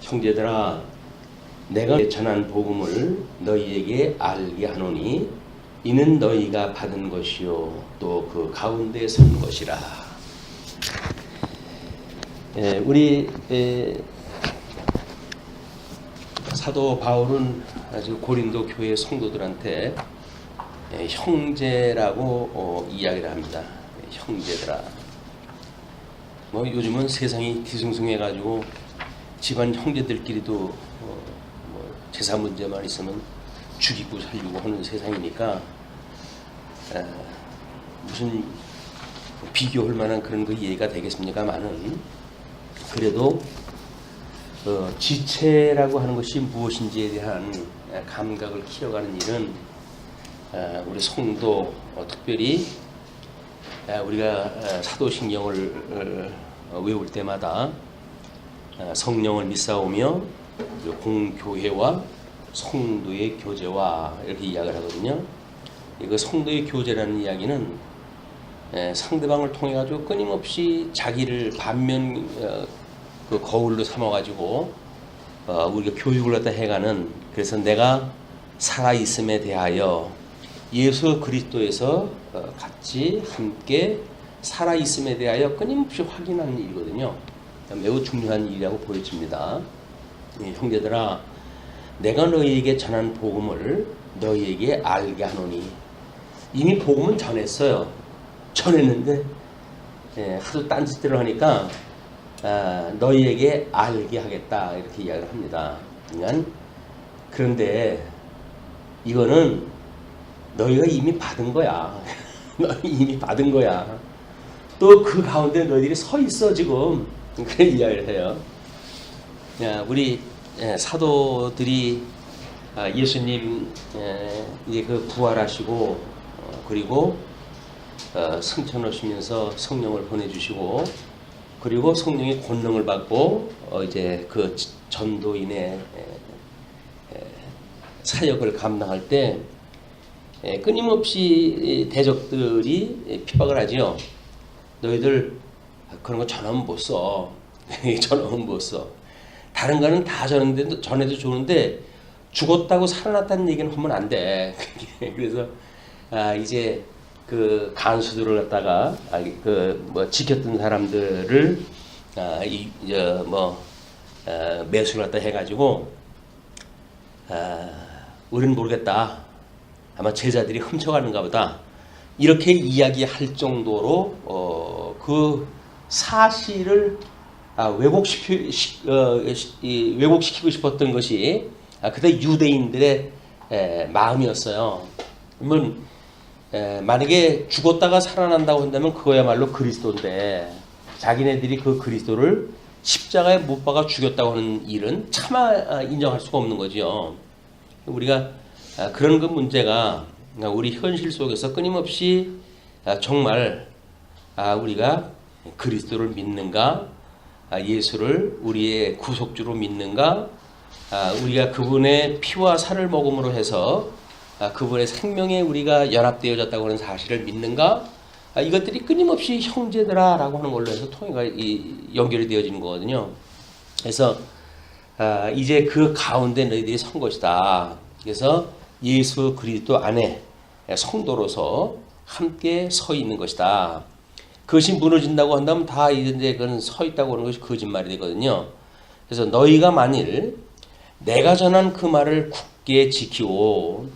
형제들아, 내가 전한 복음을 너희에게 알게 하노니 이는 너희가 받은 것이요 또 그 가운데 선 것이라. 우리 사도 바울은 아주 고린도 교회 성도들한테 형제라고 이야기를 합니다. 형제들아. 뭐 요즘은 세상이 뒤숭숭해가지고 집안 형제들끼리도 재산 문제만 있으면 죽이고 살리고 하는 세상이니까 무슨 비교할 만한 그런 거 이해가 되겠습니까만은 그래도 지체라고 하는 것이 무엇인지에 대한 감각을 키워가는 일은 우리 성도 특별히 우리가 사도신경을 외울 때마다 성령을 믿사오며 공교회와 성도의 교제와 이렇게 이야기를 하거든요. 이거 성도의 교제라는 이야기는 상대방을 통해 가지고 끊임없이 자기를 반면 그 거울로 삼아 가지고 우리가 교육을 갖다 해가는, 그래서 내가 살아 있음에 대하여 예수 그리스도에서 같이 함께 살아 있음에 대하여 끊임없이 확인하는 일이거든요. 매우 중요한 일이라고 보여집니다. 형제들아, 내가 너희에게 전한 복음을 너희에게 알게 하노니. 이미 복음은 전했어요. 전했는데 하도 딴짓대로 하니까 너희에게 알게 하겠다 이렇게 이야기를 합니다. 그런데 이거는 너희가 이미 받은 거야. 너희 이미 받은 거야. 또 그 가운데 너희들이 서 있어 지금. 그런 이야기를 해요. 우리 사도들이 예수님 이제 그 부활하시고 그리고 승천하시면서 성령을 보내주시고 그리고 성령의 권능을 받고 이제 그 전도인의 사역을 감당할 때 끊임없이 대적들이 핍박을 하지요. 너희들 그런 거 전하면 못 써. 전하면 못 써. 다른 거는 다 전해도 좋은데 죽었다고 살아났다는 얘기는 하면 안 돼. 그래서 이제 그 간수들을 갖다가 지켰던 사람들을 매수를 갖다 해가지고 우리는 모르겠다. 아마 제자들이 훔쳐가는가 보다. 이렇게 이야기할 정도로 그 사실을 왜곡시키고 싶었던 것이 그때 유대인들의 마음이었어요. 그러면 만약에 죽었다가 살아난다고 한다면 그거야말로 그리스도인데 자기네들이 그 그리스도를 십자가에 못 박아 죽였다고 하는 일은 차마 인정할 수가 없는 거죠. 우리가 그런 그 문제가 우리 현실 속에서 끊임없이 정말 우리가 그리스도를 믿는가, 예수를 우리의 구속주로 믿는가, 우리가 그분의 피와 살을 먹음으로 해서 그분의 생명에 우리가 연합되어졌다고 하는 사실을 믿는가, 이것들이 끊임없이 형제들아 라고 하는 걸로 해서 통해가 연결이 되어지는 거거든요. 그래서 이제 그 가운데 너희들이 선 것이다. 그래서 예수 그리스도 안에 성도로서 함께 서 있는 것이다. 그것이 무너진다고 한다면 다 이제 그건 서 있다고 하는 것이 거짓말이 되거든요. 그래서 너희가 만일 내가 전한 그 말을 굳게 지키고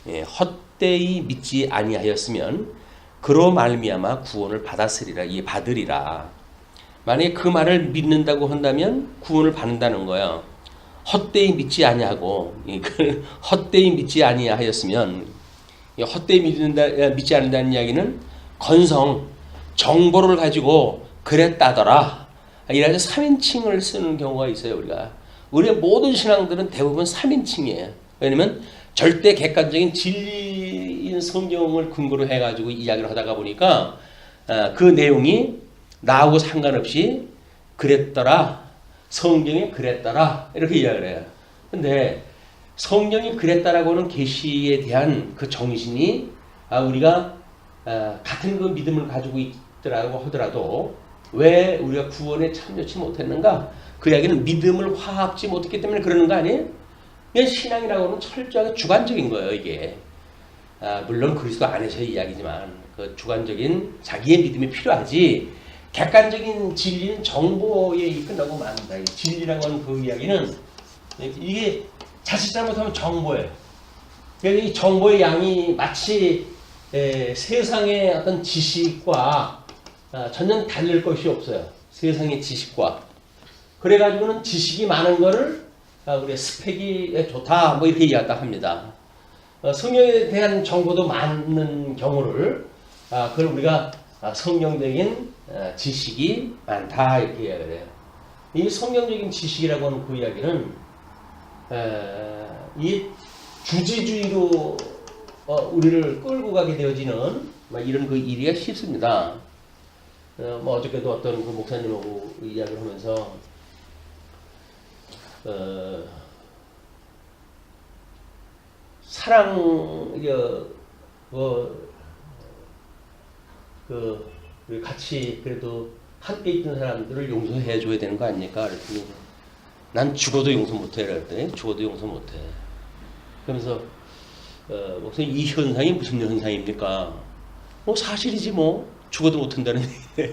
헛되이 믿지 아니하였으면 그로 말미암아 구원을 받으리라. 만약에 그 말을 믿는다고 한다면 구원을 받는다는 거예요. 헛되이 믿지 아니하고 헛되이 믿지 아니하였으면, 헛되이 믿지 않는다는 이야기는 정보를 가지고 그랬다더라. 이래서 3인칭을 쓰는 경우가 있어요. 우리의 모든 신앙들은 대부분 3인칭이에요. 왜냐면 절대 객관적인 진리인 성경을 근거로 해가지고 이야기를 하다가 보니까 그 내용이 나하고 상관없이 그랬더라. 성경이 그랬더라. 이렇게 이야기를 해요. 근데 성경이 그랬다라고 하는 계시에 대한 그 정신이 우리가 같은 그 믿음을 가지고 있더라고 하더라도 왜 우리가 구원에 참여치 못했는가? 그 이야기는 믿음을 화합지 못했기 때문에 그러는 거 아니에요? 그냥 신앙이라고 하면 철저하게 주관적인 거예요, 이게. 물론 그리스도 안에서의 이야기지만 그 주관적인 자기의 믿음이 필요하지 객관적인 진리는 정보에 끝나고 만다. 진리라고 하는 그 이야기는 이게 자칫 잘못하면 정보예요. 그러니까 이 정보의 양이 마치 세상의 어떤 지식과 전혀 다를 것이 없어요. 세상의 지식과. 그래가지고는 지식이 많은 거를 우리가 스펙이 좋다 뭐 이렇게 이야기한다 합니다. 성경에 대한 정보도 많은 경우를 그걸 우리가 성경적인 지식이 많다 이렇게 이야기를 해요. 이 성경적인 지식이라고 하는 그 이야기는 이 주지주의로 우리를 끌고 가게 되어지는 이런 그 일이가 쉽습니다. 뭐 어저께도 어떤 그 목사님하고 이야기를 하면서 사랑 우리 같이 그래도 함께 있던 사람들을 용서해 줘야 되는 거 아닙니까? 그랬더니 난 죽어도 용서 못해 그랬더니 죽어도 용서 못해. 그러면서 목사님 이 현상이 무슨 현상입니까? 뭐 사실이지 뭐 죽어도 못한다는 얘기.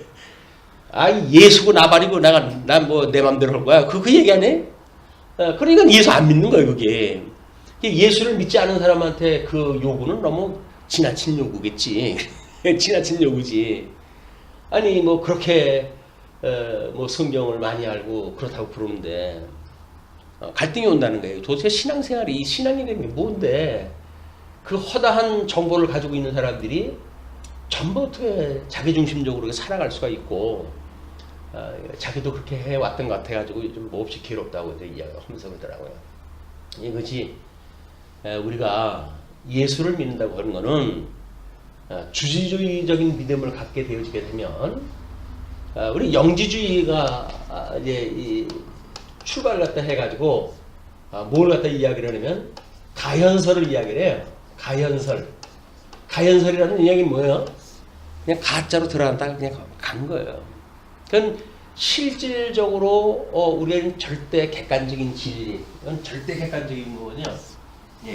예수고 나발이고 난 뭐 내 맘대로 할 거야. 그 얘기 안 해? 그러니까 예수 안 믿는 거예요 그게. 예수를 믿지 않은 사람한테 그 요구는 너무 지나친 요구겠지. 지나친 요구지. 아니 뭐 그렇게 뭐 성경을 많이 알고 그렇다고 그러는데 갈등이 온다는 거예요. 도대체 신앙생활이 이 신앙이라는 게 뭔데 그 허다한 정보를 가지고 있는 사람들이 전부 어떻게 자기중심적으로 살아갈 수가 있고 자기도 그렇게 해왔던 것 같아가지고 좀 몹시 괴롭다고 이야기하면서 그러더라고요. 이것이 우리가 예수를 믿는다고 하는 것은 주지주의적인 믿음을 갖게 되어지게 되면 우리 영지주의가 이제 이 출발 갖다 해가지고 뭘 갖다 이야기를 하냐면 가현설을 이야기를 해요. 가현설이라는 이야기는 뭐예요? 그냥 가짜로 들어간다가 그냥 간 거예요. 그건 실질적으로 우리는 절대 객관적인 진리, 이건 절대 객관적인 거거든요. 예.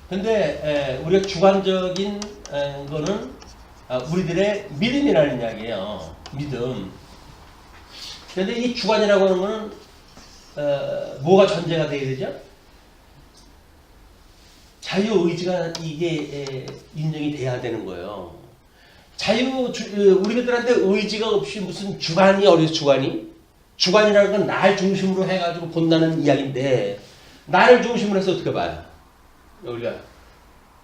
근데 우리가 주관적인 거는 우리들의 믿음이라는 이야기예요. 믿음. 근데 이 주관이라고 하는 거는 뭐가 전제가 돼야 되죠? 자유의지가 이게 인정이 돼야 되는 거예요. 우리들한테 의지가 없이 무슨 주관이 어려서 주관이라는 건 날 중심으로 해가지고 본다는 이야기인데 나를 중심으로 해서 어떻게 봐요? 우리가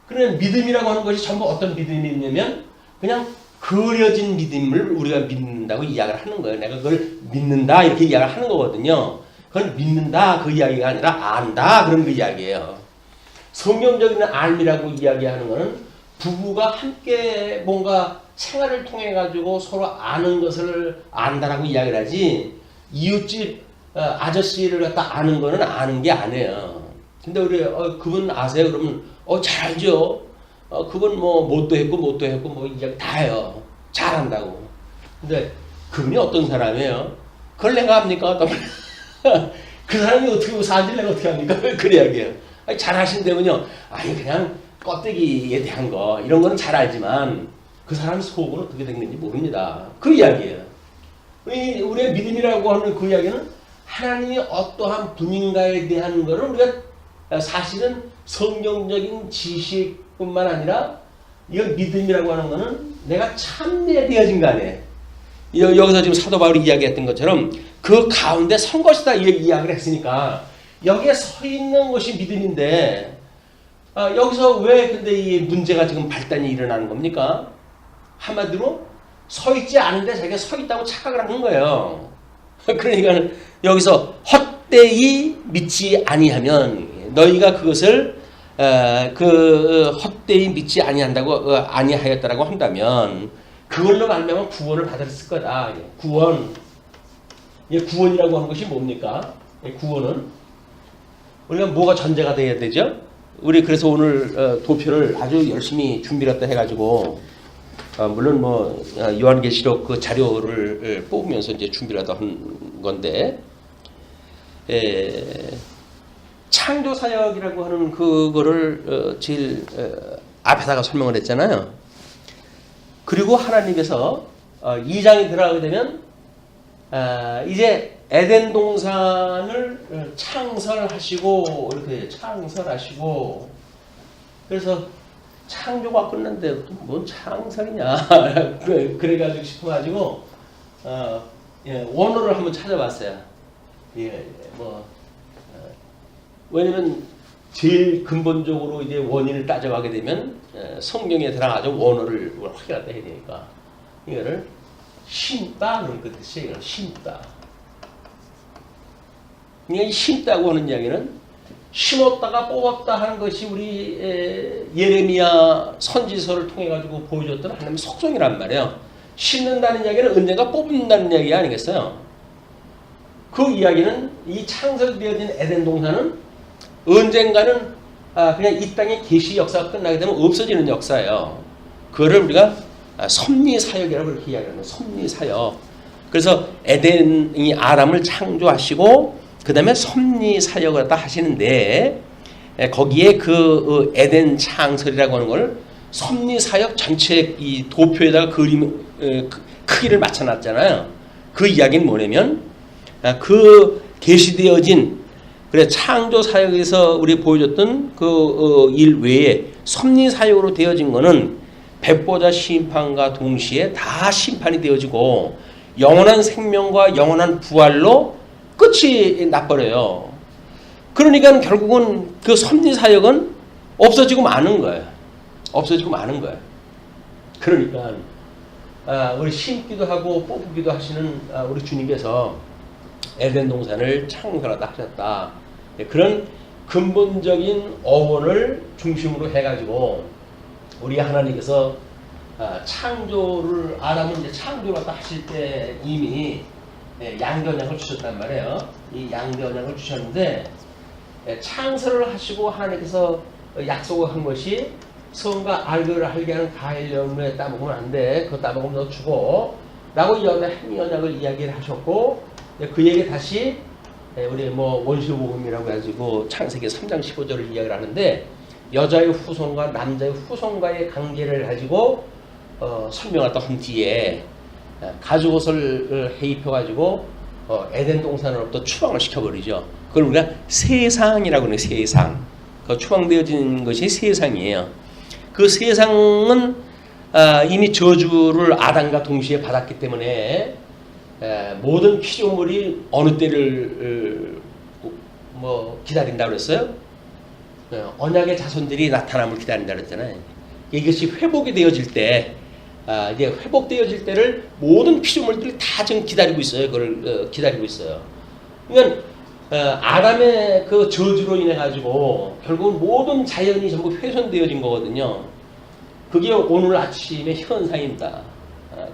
그러면 믿음이라고 하는 것이 전부 어떤 믿음이 있냐면 그냥 그려진 믿음을 우리가 믿는다고 이야기를 하는 거예요. 내가 그걸 믿는다 이렇게 이야기를 하는 거거든요. 그걸 믿는다 그 이야기가 아니라 안다 그런 그 이야기예요. 성경적인 알미라고 이야기하는 것은 부부가 함께 뭔가 생활을 통해 가지고 서로 아는 것을 안다라고 이야기를 하지 이웃집 아저씨를 갖다 아는 거는 아는 게 아니에요. 근데 우리 그분 아세요? 그러면 잘 알죠. 그분 뭐 못도 했고 뭐 이야기 다 해요. 잘한다고. 근데 그분이 어떤 사람이에요? 그걸 내가 합니까? 그 사람이 어떻게 사는지 내가 어떻게 합니까? 그 이야기예요. 잘하신다면요. 그냥 껍데기에 대한 거 이런 거는 잘 알지만 그 사람 속은 어떻게 됐는지 모릅니다. 그 이야기예요. 우리의 믿음이라고 하는 그 이야기는 하나님이 어떠한 분인가에 대한 거를 우리가 사실은 성경적인 지식뿐만 아니라 이건 믿음이라고 하는 거는 내가 참여되어진 거 아니에요. 여기서 지금 사도 바울이 이야기했던 것처럼 그 가운데 선 것이다 이야기를 했으니까 여기에 서 있는 것이 믿음인데 여기서 왜 근데 이 문제가 지금 발단이 일어나는 겁니까? 한마디로 서 있지 않은데 자기가 서 있다고 착각을 하는 거예요. 그러니까 여기서 헛되이 믿지 아니하면 너희가 그것을 그 헛되이 믿지 아니한다고 아니하였다라고 한다면 그걸로 말미암아 구원을 받았을 거다. 구원이라고 하는 것이 뭡니까? 구원은 우리가 뭐가 전제가 돼야 되죠? 우리 그래서 오늘 도표를 아주 열심히 준비를 했다 해가지고 물론 뭐 요한계시록 그 자료를 뽑으면서 이제 준비라도 한 건데, 창조 사역이라고 하는 그거를 제일 앞에다가 설명을 했잖아요. 그리고 하나님께서 2장에 들어가게 되면 이제 에덴 동산을 창설하시고, 이렇게 창설하시고, 그래서 창조가 끝났는데 뭔 창설이냐 그래가지고 싶어가지고 원어를 한번 찾아봤어요. 왜냐면 제일 근본적으로 이제 원인을 따져가게 되면 성경에 들어가서 원어를 확인해야 되니까 이거를 심다는 그 뜻이에요. 심다. 그러니까 심다고 하는 이야기는 심었다가 뽑았다 하는 것이 우리 예레미야 선지서를 통해 가지고 보여줬던 하나님의 속성이란 말이에요. 심는다는 이야기는 언젠가 뽑는다는 이야기 아니겠어요? 그 이야기는 이 창설되어진 에덴 동산은 언젠가는 그냥 이 땅의 계시 역사가 끝나게 되면 없어지는 역사예요. 그거를 우리가 섭리사역이라고 이렇게 이야기하는 거예요. 섭리사역. 그래서 에덴이 아람을 창조하시고 그 다음에 섭리사역을 갖다 하시는데, 거기에 그 에덴 창설이라고 하는 걸 섭리사역 전체 이 도표에다가 그림 크기를 맞춰놨잖아요. 그 이야기는 뭐냐면 그 계시되어진 그래 창조사역에서 우리 보여줬던 그 일 외에 섭리사역으로 되어진 거는 백보자 심판과 동시에 다 심판이 되어지고 영원한 생명과 영원한 부활로 끝이 나버려요. 그러니까 결국은 그 섭리사역은 없어지고 마는 거예요. 없어지고 마는 거예요. 그러니까 우리 심기도 하고 뽑기도 하시는 우리 주님께서 에덴 동산을 창설하다 하셨다. 그런 근본적인 어원을 중심으로 해가지고 우리 하나님께서 창조를 아담은 이제 창조를 갖다 하실 때 이미 양변양을 주셨단 말이에요. 이 양변양을 주셨는데 창설을 하시고 하나님께서 약속을 한 것이 성과 알교를 알게 하는 과일 열매에 따먹으면 안 돼. 그거 따먹으면 너 죽어. 라고 행위언약을 이야기를 하셨고, 그에게 다시 우리 원시복음이라고 해가지고 창세기 3장 15절을 이야기를 하는데, 여자의 후손과 남자의 후손과의 관계를 가지고 설명을 또 한 뒤에 가죽옷을 해입혀가지고 에덴 동산으로부터 추방을 시켜버리죠. 그걸 우리가 세상이라고 하는 세상. 그 추방되어진 것이 세상이에요. 그 세상은 이미 저주를 아담과 동시에 받았기 때문에 모든 피조물이 어느 때를 기다린다고 그랬어요? 언약의 자손들이 나타남을 기다린다 그랬잖아요. 이것이 회복이 되어질 때, 이제 회복되어질 때를 모든 피조물들이 다 지금 기다리고 있어요. 그걸 기다리고 있어요. 그러니까 아담의 그 저주로 인해 가지고 결국 모든 자연이 전부 훼손되어진 거거든요. 그게 오늘 아침의 현상입니다.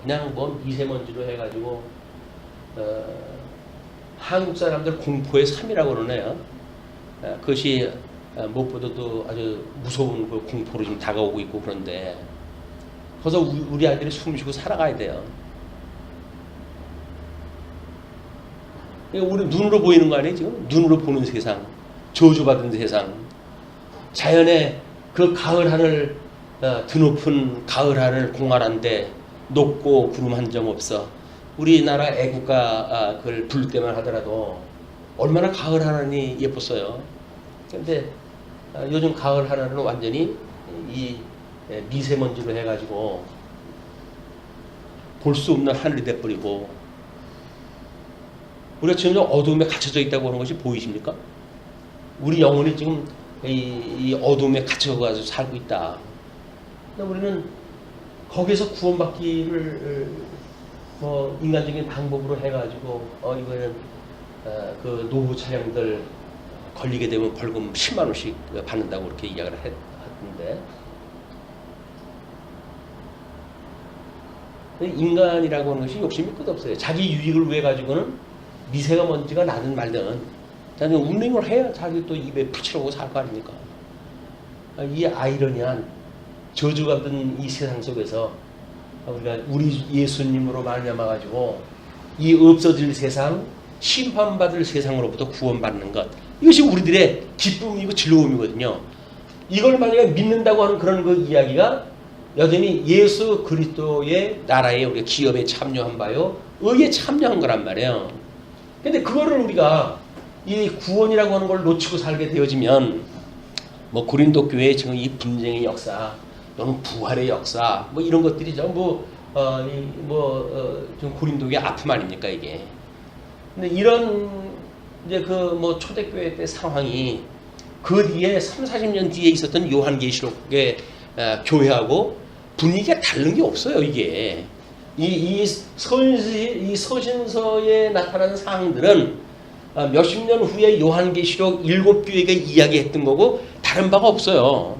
그냥 미세먼지로 해가지고 한국 사람들 공포의 삶이라고 그러네요. 그것이 무엇보다도 아주 무서운 그 공포로 좀 다가오고 있고 그런데 그래서 우리 아이들이 숨 쉬고 살아가야 돼요. 우리 눈으로 보이는 거 아니에요 지금? 눈으로 보는 세상, 저주받은 세상, 자연의 그 가을 하늘, 드높은 가을 하늘 공활한데 높고 구름 한 점 없어. 우리나라 애국가 그걸 부를 때만 하더라도 얼마나 가을 하늘이 예뻤어요. 그런데 요즘 가을 하늘은 완전히 이 미세먼지로 해가지고 볼 수 없는 하늘이 돼버리고, 우리가 지금 어두움에 갇혀져 있다고 하는 것이 보이십니까? 우리 영혼이 지금 이 어두움에 갇혀가지고 살고 있다. 우리는 거기서 구원받기를 인간적인 방법으로 해가지고 이거는 그 노후 차량들 걸리게 되면 벌금 10만 원씩 받는다고 그렇게 이야기를 했는데, 인간이라고 하는 것이 욕심이 끝없어요. 자기 유익을 위해 가지고는 미세가 먼지가 나든 말든 자기 운행을 해야 자기 또 입에 붙이려고 살 거 아닙니까? 이 아이러니한 저주받은 이 세상 속에서 우리가 우리 예수님으로 말미암아 가지고 이 없어질 세상, 심판받을 세상으로부터 구원받는 것, 이것이 우리들의 기쁨이고 즐거움이거든요. 이걸 만약에 믿는다고 하는 그런 그 이야기가 여전히 예수 그리스도의 나라에 우리가 기업에 참여한 바요, 의에 참여한 거란 말이에요. 근데 그거를 우리가 이 구원이라고 하는 걸 놓치고 살게 되어지면, 뭐 고린도 교회의 지금 이 분쟁의 역사 또는 부활의 역사, 뭐 이런 것들이 전부 지금 고린도의 아픔 아닙니까 이게. 근데 이런 이제 그 뭐 초대교회 때 상황이 그 뒤에 30-40년 뒤에 있었던 요한계시록의 교회하고 분위기가 다른 게 없어요 이게. 이 서신서에 나타나는 사항들은 몇십 년 후에 요한계시록 7교회가 이야기했던 거고 다른 바가 없어요.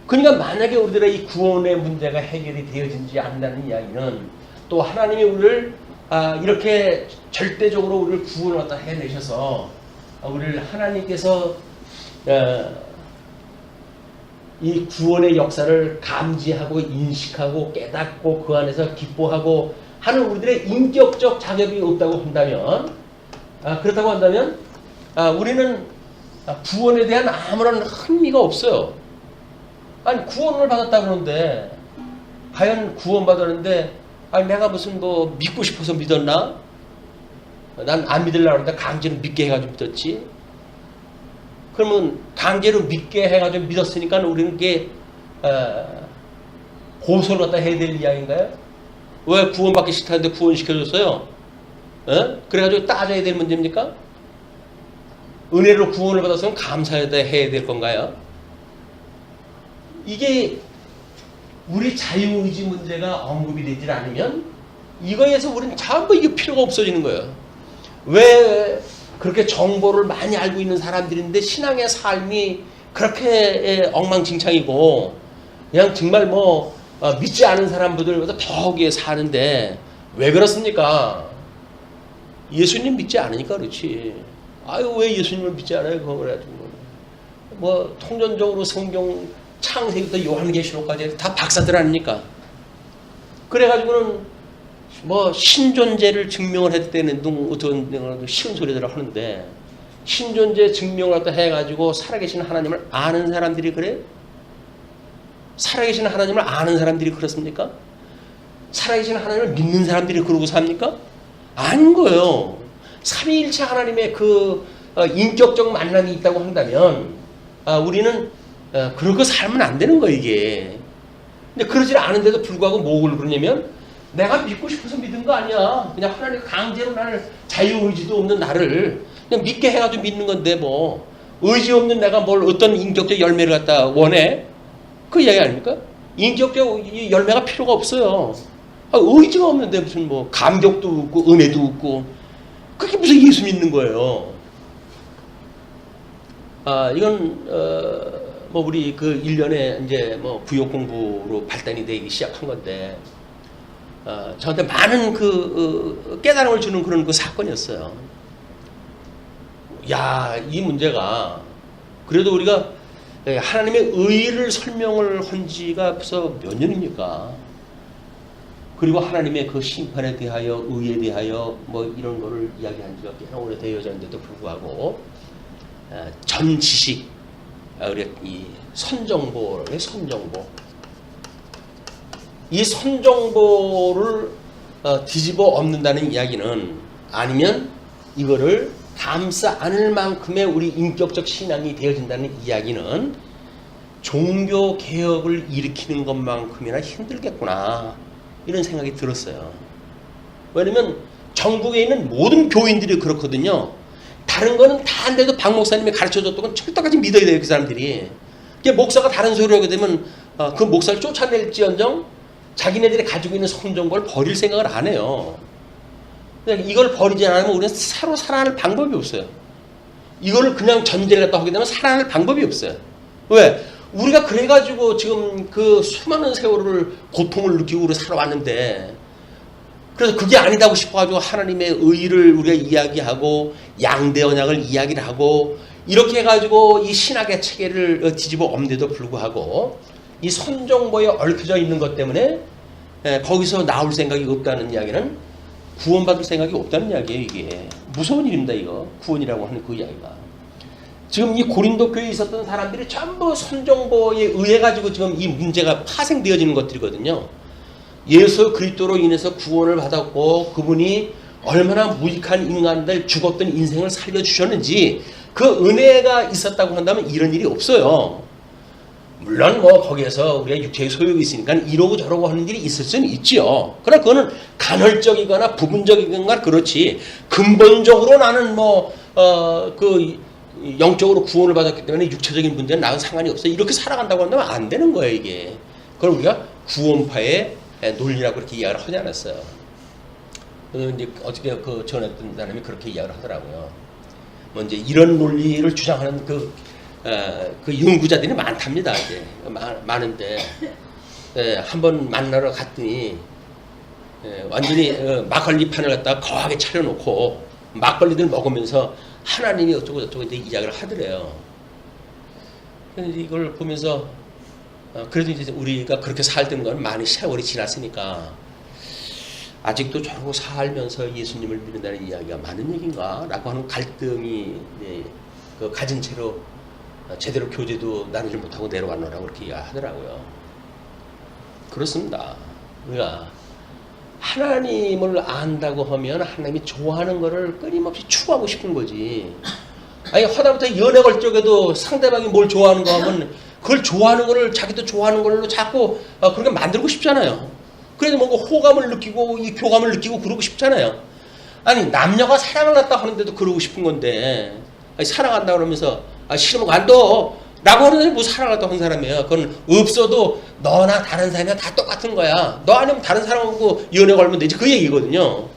그러니까 만약에 우리들의 이 구원의 문제가 해결이 되어지지 않는다는 이야기는, 또 하나님이 우리를 이렇게 절대적으로 우리를 구원을 갖다 해내셔서 우리를 하나님께서 이 구원의 역사를 감지하고 인식하고 깨닫고 그 안에서 기뻐하고 하는 우리들의 인격적 자격이 없다고 한다면, 그렇다고 한다면 우리는 구원에 대한 아무런 흥미가 없어요. 아니 구원을 받았다 그러는데, 과연 구원받았는데 내가 무슨 뭐 믿고 싶어서 믿었나? 난 안 믿으려고 하는데 강제로 믿게 해가지고 믿었지. 그러면 강제로 믿게 해가지고 믿었으니까 우리는 그게 고소를 갖다 해야 될 이야기인가요? 왜 구원받기 싫다는데 구원시켜줬어요? 그래가지고 따져야 될 문제입니까? 은혜로 구원을 받았으면 감사해야 될 건가요? 이게 우리 자유의지 문제가 언급이 되질 않으면 이거에서 우리는 전부 이게 필요가 없어지는 거예요. 왜 그렇게 정보를 많이 알고 있는 사람들인데 신앙의 삶이 그렇게 엉망진창이고 그냥 정말 믿지 않은 사람들보다 더욱에 사는데 왜 그렇습니까? 예수님 믿지 않으니까 그렇지. 아유 왜 예수님을 믿지 않아요? 그거 그래가지고 뭐 통전적으로 성경 창세기부터 요한계시록까지 다 박사들 아닙니까? 그래가지고는 뭐 신존재를 증명을 했다는 어떤 쉬운 소리들을 하는데, 신존재 증명을 갖다 해가지고 살아계신 하나님을 아는 사람들이 그래? 살아계신 하나님을 아는 사람들이 그렇습니까? 살아계신 하나님을 믿는 사람들이 그러고 삽니까? 아닌 거예요. 삼위일체 하나님의 그 인격적 만남이 있다고 한다면 우리는 그렇게 살면 안 되는 거예요 이게. 근데 그러지 않은데도 불구하고 뭘 그러냐면, 내가 믿고 싶어서 믿은 거 아니야. 그냥 하나님 강제로 나를, 자유의지도 없는 나를 그냥 믿게 해가지고 믿는 건데 뭐 의지 없는 내가 뭘 어떤 인격적 열매를 갖다 원해? 그 이야기 아닙니까? 인격적 열매가 필요가 없어요. 의지가 없는데 무슨 뭐 감격도 없고 은혜도 없고 그게 무슨 예수 믿는 거예요. 이건 뭐 우리 그 1년에 이제 뭐 부역 공부로 발단이 되기 시작한 건데, 저한테 많은 그 깨달음을 주는 그런 그 사건이었어요. 야, 이 문제가 그래도 우리가 하나님의 의를 설명을 한 지가 벌써 몇 년입니까? 그리고 하나님의 그 심판에 대하여, 의에 대하여 뭐 이런 거를 이야기한 지가 꽤나 오래되어졌는데도 불구하고 전 지식, 우리 이 선정보의 선정보, 이 선정보를 뒤집어 엎는다는 이야기는, 아니면 이거를 감싸 안을 만큼의 우리 인격적 신앙이 되어진다는 이야기는 종교 개혁을 일으키는 것만큼이나 힘들겠구나, 이런 생각이 들었어요. 왜냐면 전국에 있는 모든 교인들이 그렇거든요. 다른 거는 다 안 돼도 박 목사님이 가르쳐줬던 건 철떡까지 믿어야 돼요 그 사람들이. 목사가 다른 소리를 하게 되면 그 목사를 쫓아낼지언정 자기네들이 가지고 있는 선정보를 버릴 생각을 안 해요. 이걸 버리지 않으면 우리는 새로 살아날 방법이 없어요. 이거를 그냥 전제를 갖다 하게 되면 살아날 방법이 없어요. 왜? 우리가 그래가지고 지금 그 수많은 세월을 고통을 느끼고 우리 살아왔는데, 그래서 그게 아니다고 싶어가지고 하나님의 의를 우리가 이야기하고 양대 언약을 이야기를 하고 이렇게 해가지고 이 신학의 체계를 뒤집어 엎는데도 불구하고 이 선정보에 얽혀져 있는 것 때문에 거기서 나올 생각이 없다는 이야기는 구원받을 생각이 없다는 이야기예요. 이게 무서운 일입니다. 이거 구원이라고 하는 그 이야기가. 지금 이 고린도 교회에 있었던 사람들이 전부 선정보에 의해 가지고 지금 이 문제가 파생되어지는 것들이거든요. 예수 그리스도로 인해서 구원을 받았고 그분이 얼마나 무익한 인간들 죽었던 인생을 살려주셨는지 그 은혜가 있었다고 한다면 이런 일이 없어요. 물론 뭐 거기에서 우리가 육체의 소욕이 있으니까 이러고 저러고 하는 일이 있을 수는 있지요. 그러나 그거는 간헐적이거나 부분적이거나 그렇지 근본적으로 나는 그 영적으로 구원을 받았기 때문에 육체적인 문제는 나랑 상관이 없어. 이렇게 살아간다고 한다면 안 되는 거예요, 이게. 그걸 우리가 구원파의 논리라고 그렇게 이야기를 하지 않았어요. 이제 어떻게 그 전했던 사람이 그렇게 이야기를 하더라고요. 뭐 이제 이런 논리를 주장하는 그 연구자들이 많답니다. 이제 많은데 한번 만나러 갔더니 완전히 막걸리 판을 갖다가 거하게 차려놓고 막걸리들 먹으면서 하나님이 어쩌고 저쩌고 이제 이야기를 하더래요. 그래서 이걸 보면서 그래도 이제 우리가 그렇게 살던 건 많이 세월이 지났으니까 아직도 저러고 살면서 예수님을 믿는다는 이야기가 많은 얘기인가? 라고 하는 갈등이 그 가진 채로 제대로 교제도 나누지 못하고 내려왔노라고 그렇게 하더라고요. 그렇습니다. 우리가 하나님을 안다고 하면 하나님이 좋아하는 거를 끊임없이 추구하고 싶은 거지. 아니 허다부터 연애 걸 적에도 상대방이 뭘 좋아하는 거 하면 그걸 좋아하는 거를 자기도 좋아하는 걸로 자꾸 그렇게 만들고 싶잖아요. 그래서 뭔가 호감을 느끼고 이 교감을 느끼고 그러고 싶잖아요. 아니 남녀가 사랑을 갖다 하는데도 그러고 싶은 건데 아니, 사랑한다 그러면서 싫으면 관둬 라고 하는데 뭐 사랑한다고 한 사람이에요. 그건 없어도 너나 다른 사람이나 다 똑같은 거야. 너 아니면 다른 사람하고 연애 걸면 되지 그 얘기거든요.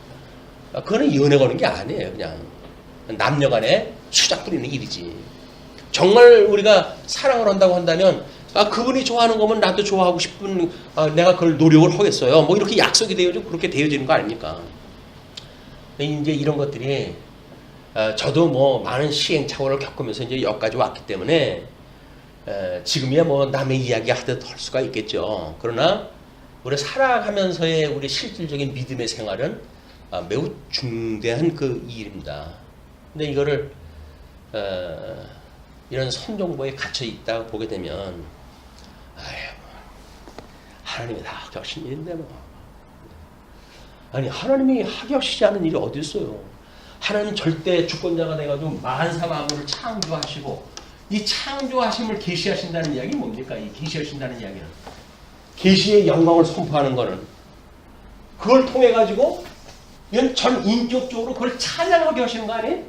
그거는 연애 거는 게 아니에요. 그냥 남녀 간에 수작 부리는 일이지. 정말 우리가 사랑을 한다고 한다면 그분이 좋아하는 거면 나도 좋아하고 싶은 내가 그걸 노력을 하겠어요. 뭐 이렇게 약속이 되어지고 그렇게 되어지는 거 아닙니까? 이제 이런 것들이 저도 뭐 많은 시행착오를 겪으면서 이제 여기까지 왔기 때문에 지금이야 뭐 남의 이야기 하듯 할 수가 있겠죠. 그러나 우리 살아가면서의 우리 실질적인 믿음의 생활은 매우 중대한 그 일입니다. 근데 이거를 이런 선정보에 갇혀 있다 보게 되면 하나님이 다 하게 하신 일인데 뭐. 아니 하나님이 하게 하시지 않은 일이 어디 있어요. 하나님 절대 주권자가 돼가지고 만사 만물을 창조하시고 이 창조하심을 계시하신다는 이야기 뭡니까? 이 계시하신다는 이야기는 계시의 영광을 선포하는 거는 그걸 통해 가지고 이건 전 인격적으로 그걸 찬양하게 하시는 거 아니에요?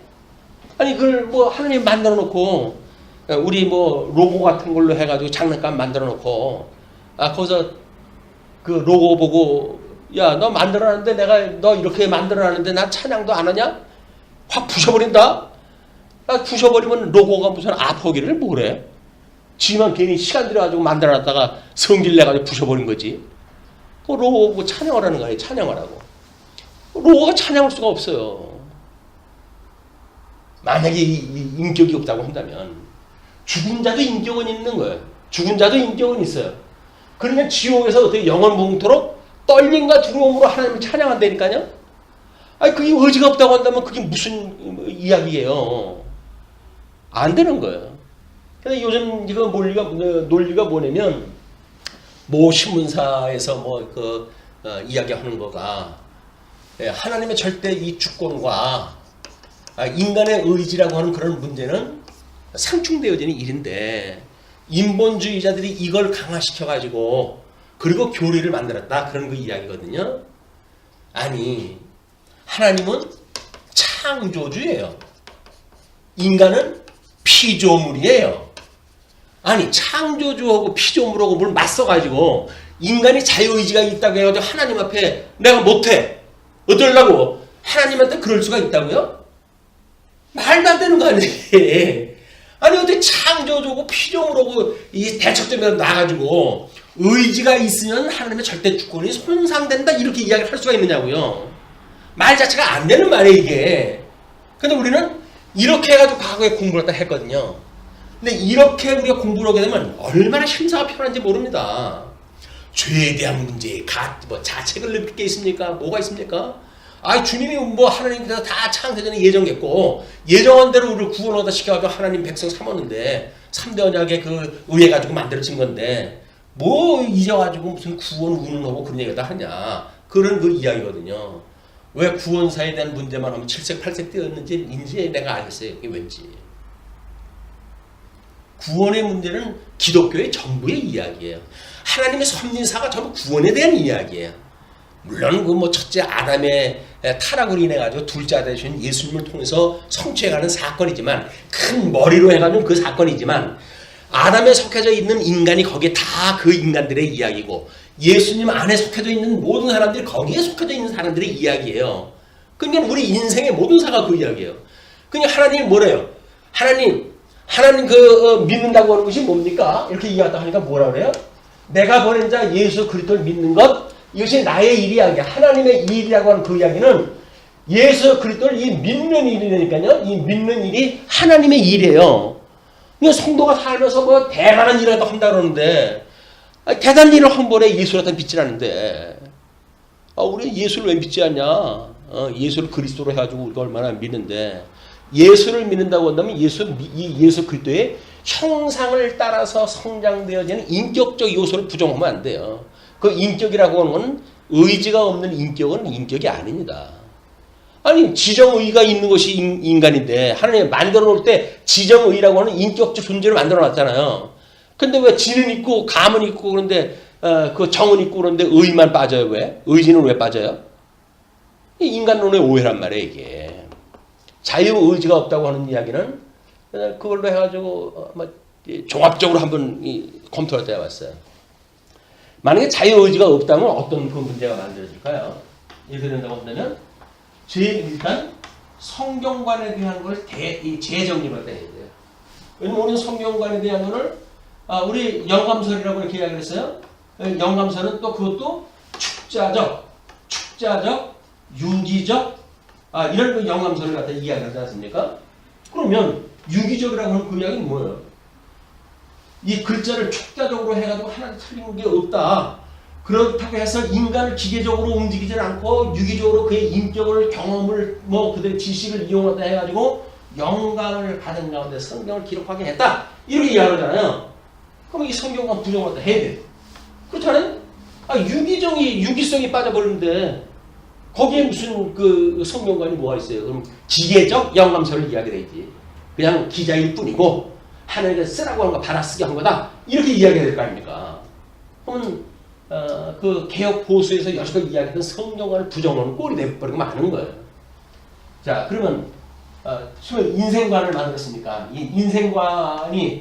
아니 그걸 뭐 하나님 만들어 놓고 우리 뭐 로고 같은 걸로 해가지고 장난감 만들어 놓고 거기서 그 로고 보고 야 너 만들어놨는데 내가 너 이렇게 만들어놨는데 나 찬양도 안 하냐? 확 부셔버린다? 부셔버리면 로고가 무슨 아퍼기를 뭐래? 지만 괜히 시간 들여가지고 만들어놨다가 성질 내가지고 부셔버린 거지. 그 로고 보고 찬양을 하는 거 아니에요? 찬양을 하고. 로고가 찬양할 수가 없어요. 만약에 인격이 없다고 한다면 죽은 자도 인격은 있는 거예요. 죽은 자도 인격은 있어요. 그러면 지옥에서 어떻게 영원무궁토록 떨림과 두려움으로 하나님을 찬양한다니까요. 아니 그게 의지가 없다고 한다면 그게 무슨 이야기예요. 안 되는 거예요. 근데 요즘 이거 논리가 뭐냐면 모 신문사에서 뭐 이야기하는 거가 하나님의 절대 이 주권과 인간의 의지라고 하는 그런 문제는 상충되어지는 일인데 인본주의자들이 이걸 강화시켜가지고 그리고 교리를 만들었다 그런 그 이야기거든요. 아니 하나님은 창조주예요. 인간은 피조물이에요. 아니 창조주하고 피조물하고 뭘 맞서가지고 인간이 자유의지가 있다고 해가지고 하나님 앞에 내가 못해 어쩌려고 하나님한테 그럴 수가 있다고요? 말도 안 되는 거 아니에요. 아니 어떻게 창조주고 피조물하고 이 대척점에서 나가지고 의지가 있으면 하나님의 절대 주권이 손상된다 이렇게 이야기를 할 수가 있느냐고요. 말 자체가 안 되는 말이에요 이게. 근데 우리는 이렇게 해가지고 과거에 공부를 다 했거든요. 근데 이렇게 우리가 공부를 하게 되면 얼마나 심사가 편한지 모릅니다. 죄에 대한 문제, 뭐 자책을 느낄 게 있습니까? 뭐가 있습니까? 아, 주님이 뭐 하나님께서 다 창세전에 예정했고 예정한 대로 우리를 구원 얻어 시켜가지고 하나님 백성 삼았는데 3대 언약의 그 의해 가지고 만들어진 건데 뭐 잊어가지고 무슨 구원 운운하고 그런 얘기를 다 하냐, 그런 그 이야기거든요. 왜 구원사에 대한 문제만 하면 7색 8색 띄었는지 이제 내가 알겠어요. 이게 왠지 구원의 문제는 기독교의 전부의 이야기예요. 하나님의 섭리사가 전부 구원에 대한 이야기예요. 물론 그 뭐 첫째 아담의 타락으로 인해 가지고 둘째 아들 되신 예수님을 통해서 성취해가는 사건이지만, 큰 머리로 해가지고 그 사건이지만, 아담에 속해져 있는 인간이 거기에 다 그 인간들의 이야기고 예수님 안에 속해져 있는 모든 사람들이 거기에 속해져 있는 사람들의 이야기예요. 그러니까 우리 인생의 모든 사가 그 이야기예요. 그러니까 하나님이 뭐래요? 하나님 믿는다고 하는 것이 뭡니까? 이렇게 이야기하다 하니까 뭐라 그래요? 내가 보낸 자 예수 그리스도를 믿는 것, 이것이 나의 일이 아니라 하나님의 일이라고 하는 그 이야기는 예수 그리스도를 이 믿는 일이니까요. 이 믿는 일이 하나님의 일이에요. 그러니까 성도가 살면서 뭐 대단한 일을 한다 그러는데, 대단한 일을 한 번에 예수를 갖다 믿지 않는데, 우리 예수를 왜 믿지 않냐? 예수를 그리스도로 해가지고 우리가 얼마나 믿는데, 예수를 믿는다고 한다면 예수 그리스도의 형상을 따라서 성장되어지는 인격적 요소를 부정하면 안 돼요. 그 인격이라고 하는 건 의지가 없는 인격은 인격이 아닙니다. 아니, 지정의가 있는 것이 인간인데 하나님이 만들어 놓을 때 지정의라고 하는 인격적 존재를 만들어 놨잖아요. 근데 왜 지는 있고 감은 있고 그런데 그 정은 있고 그런데 의만 빠져요? 왜? 의지는 왜 빠져요? 인간론의 오해란 말이에요, 이게. 자유의지가 없다고 하는 이야기는 그걸로 해가지고 종합적으로 한번 검토할 때가 왔어요. 만약에 자유의지가 없다면 어떤 그 문제가 만들어질까요? 이렇게 된다고 한다면 일단 성경관에 대한 걸 재정립할 때 해야 돼요. 왜냐면 우리는 성경관에 대한 거를 우리 영감설이라고 이렇게 이야기를 했어요. 영감설은 또 그것도 축자적, 유기적 이런 그 영감설을 갖다 이야기하지 않습니까? 그러면 유기적이라고 하는 그 이야기는 뭐예요? 이 글자를 축자적으로 해가지고 하나 틀린 게 없다. 그렇다고 해서 인간을 기계적으로 움직이지 않고 유기적으로 그의 인격을, 경험을, 그들의 지식을 이용하다 해가지고 영감을 받은 가운데 성경을 기록하게 했다. 이렇게 이야기하잖아요. 그럼 이 성경과 부정하다 해야 돼. 그렇잖아요? 유기성이 빠져버리는데 거기에 무슨 그 성경관이 뭐가 있어요? 그럼 기계적 영감설을 이야기되지. 그냥 기자일 뿐이고 하나님께 쓰라고 하는 거 받아쓰기 한 거다. 이렇게 이야기해야 될 거 아닙니까? 그러면 그 개혁 보수에서 여태까지 이야기했던 성경관을 부정하는 꼴이 돼버리고 마는 거예요. 자, 그러면 인생관을 만들었으니까 이 인생관이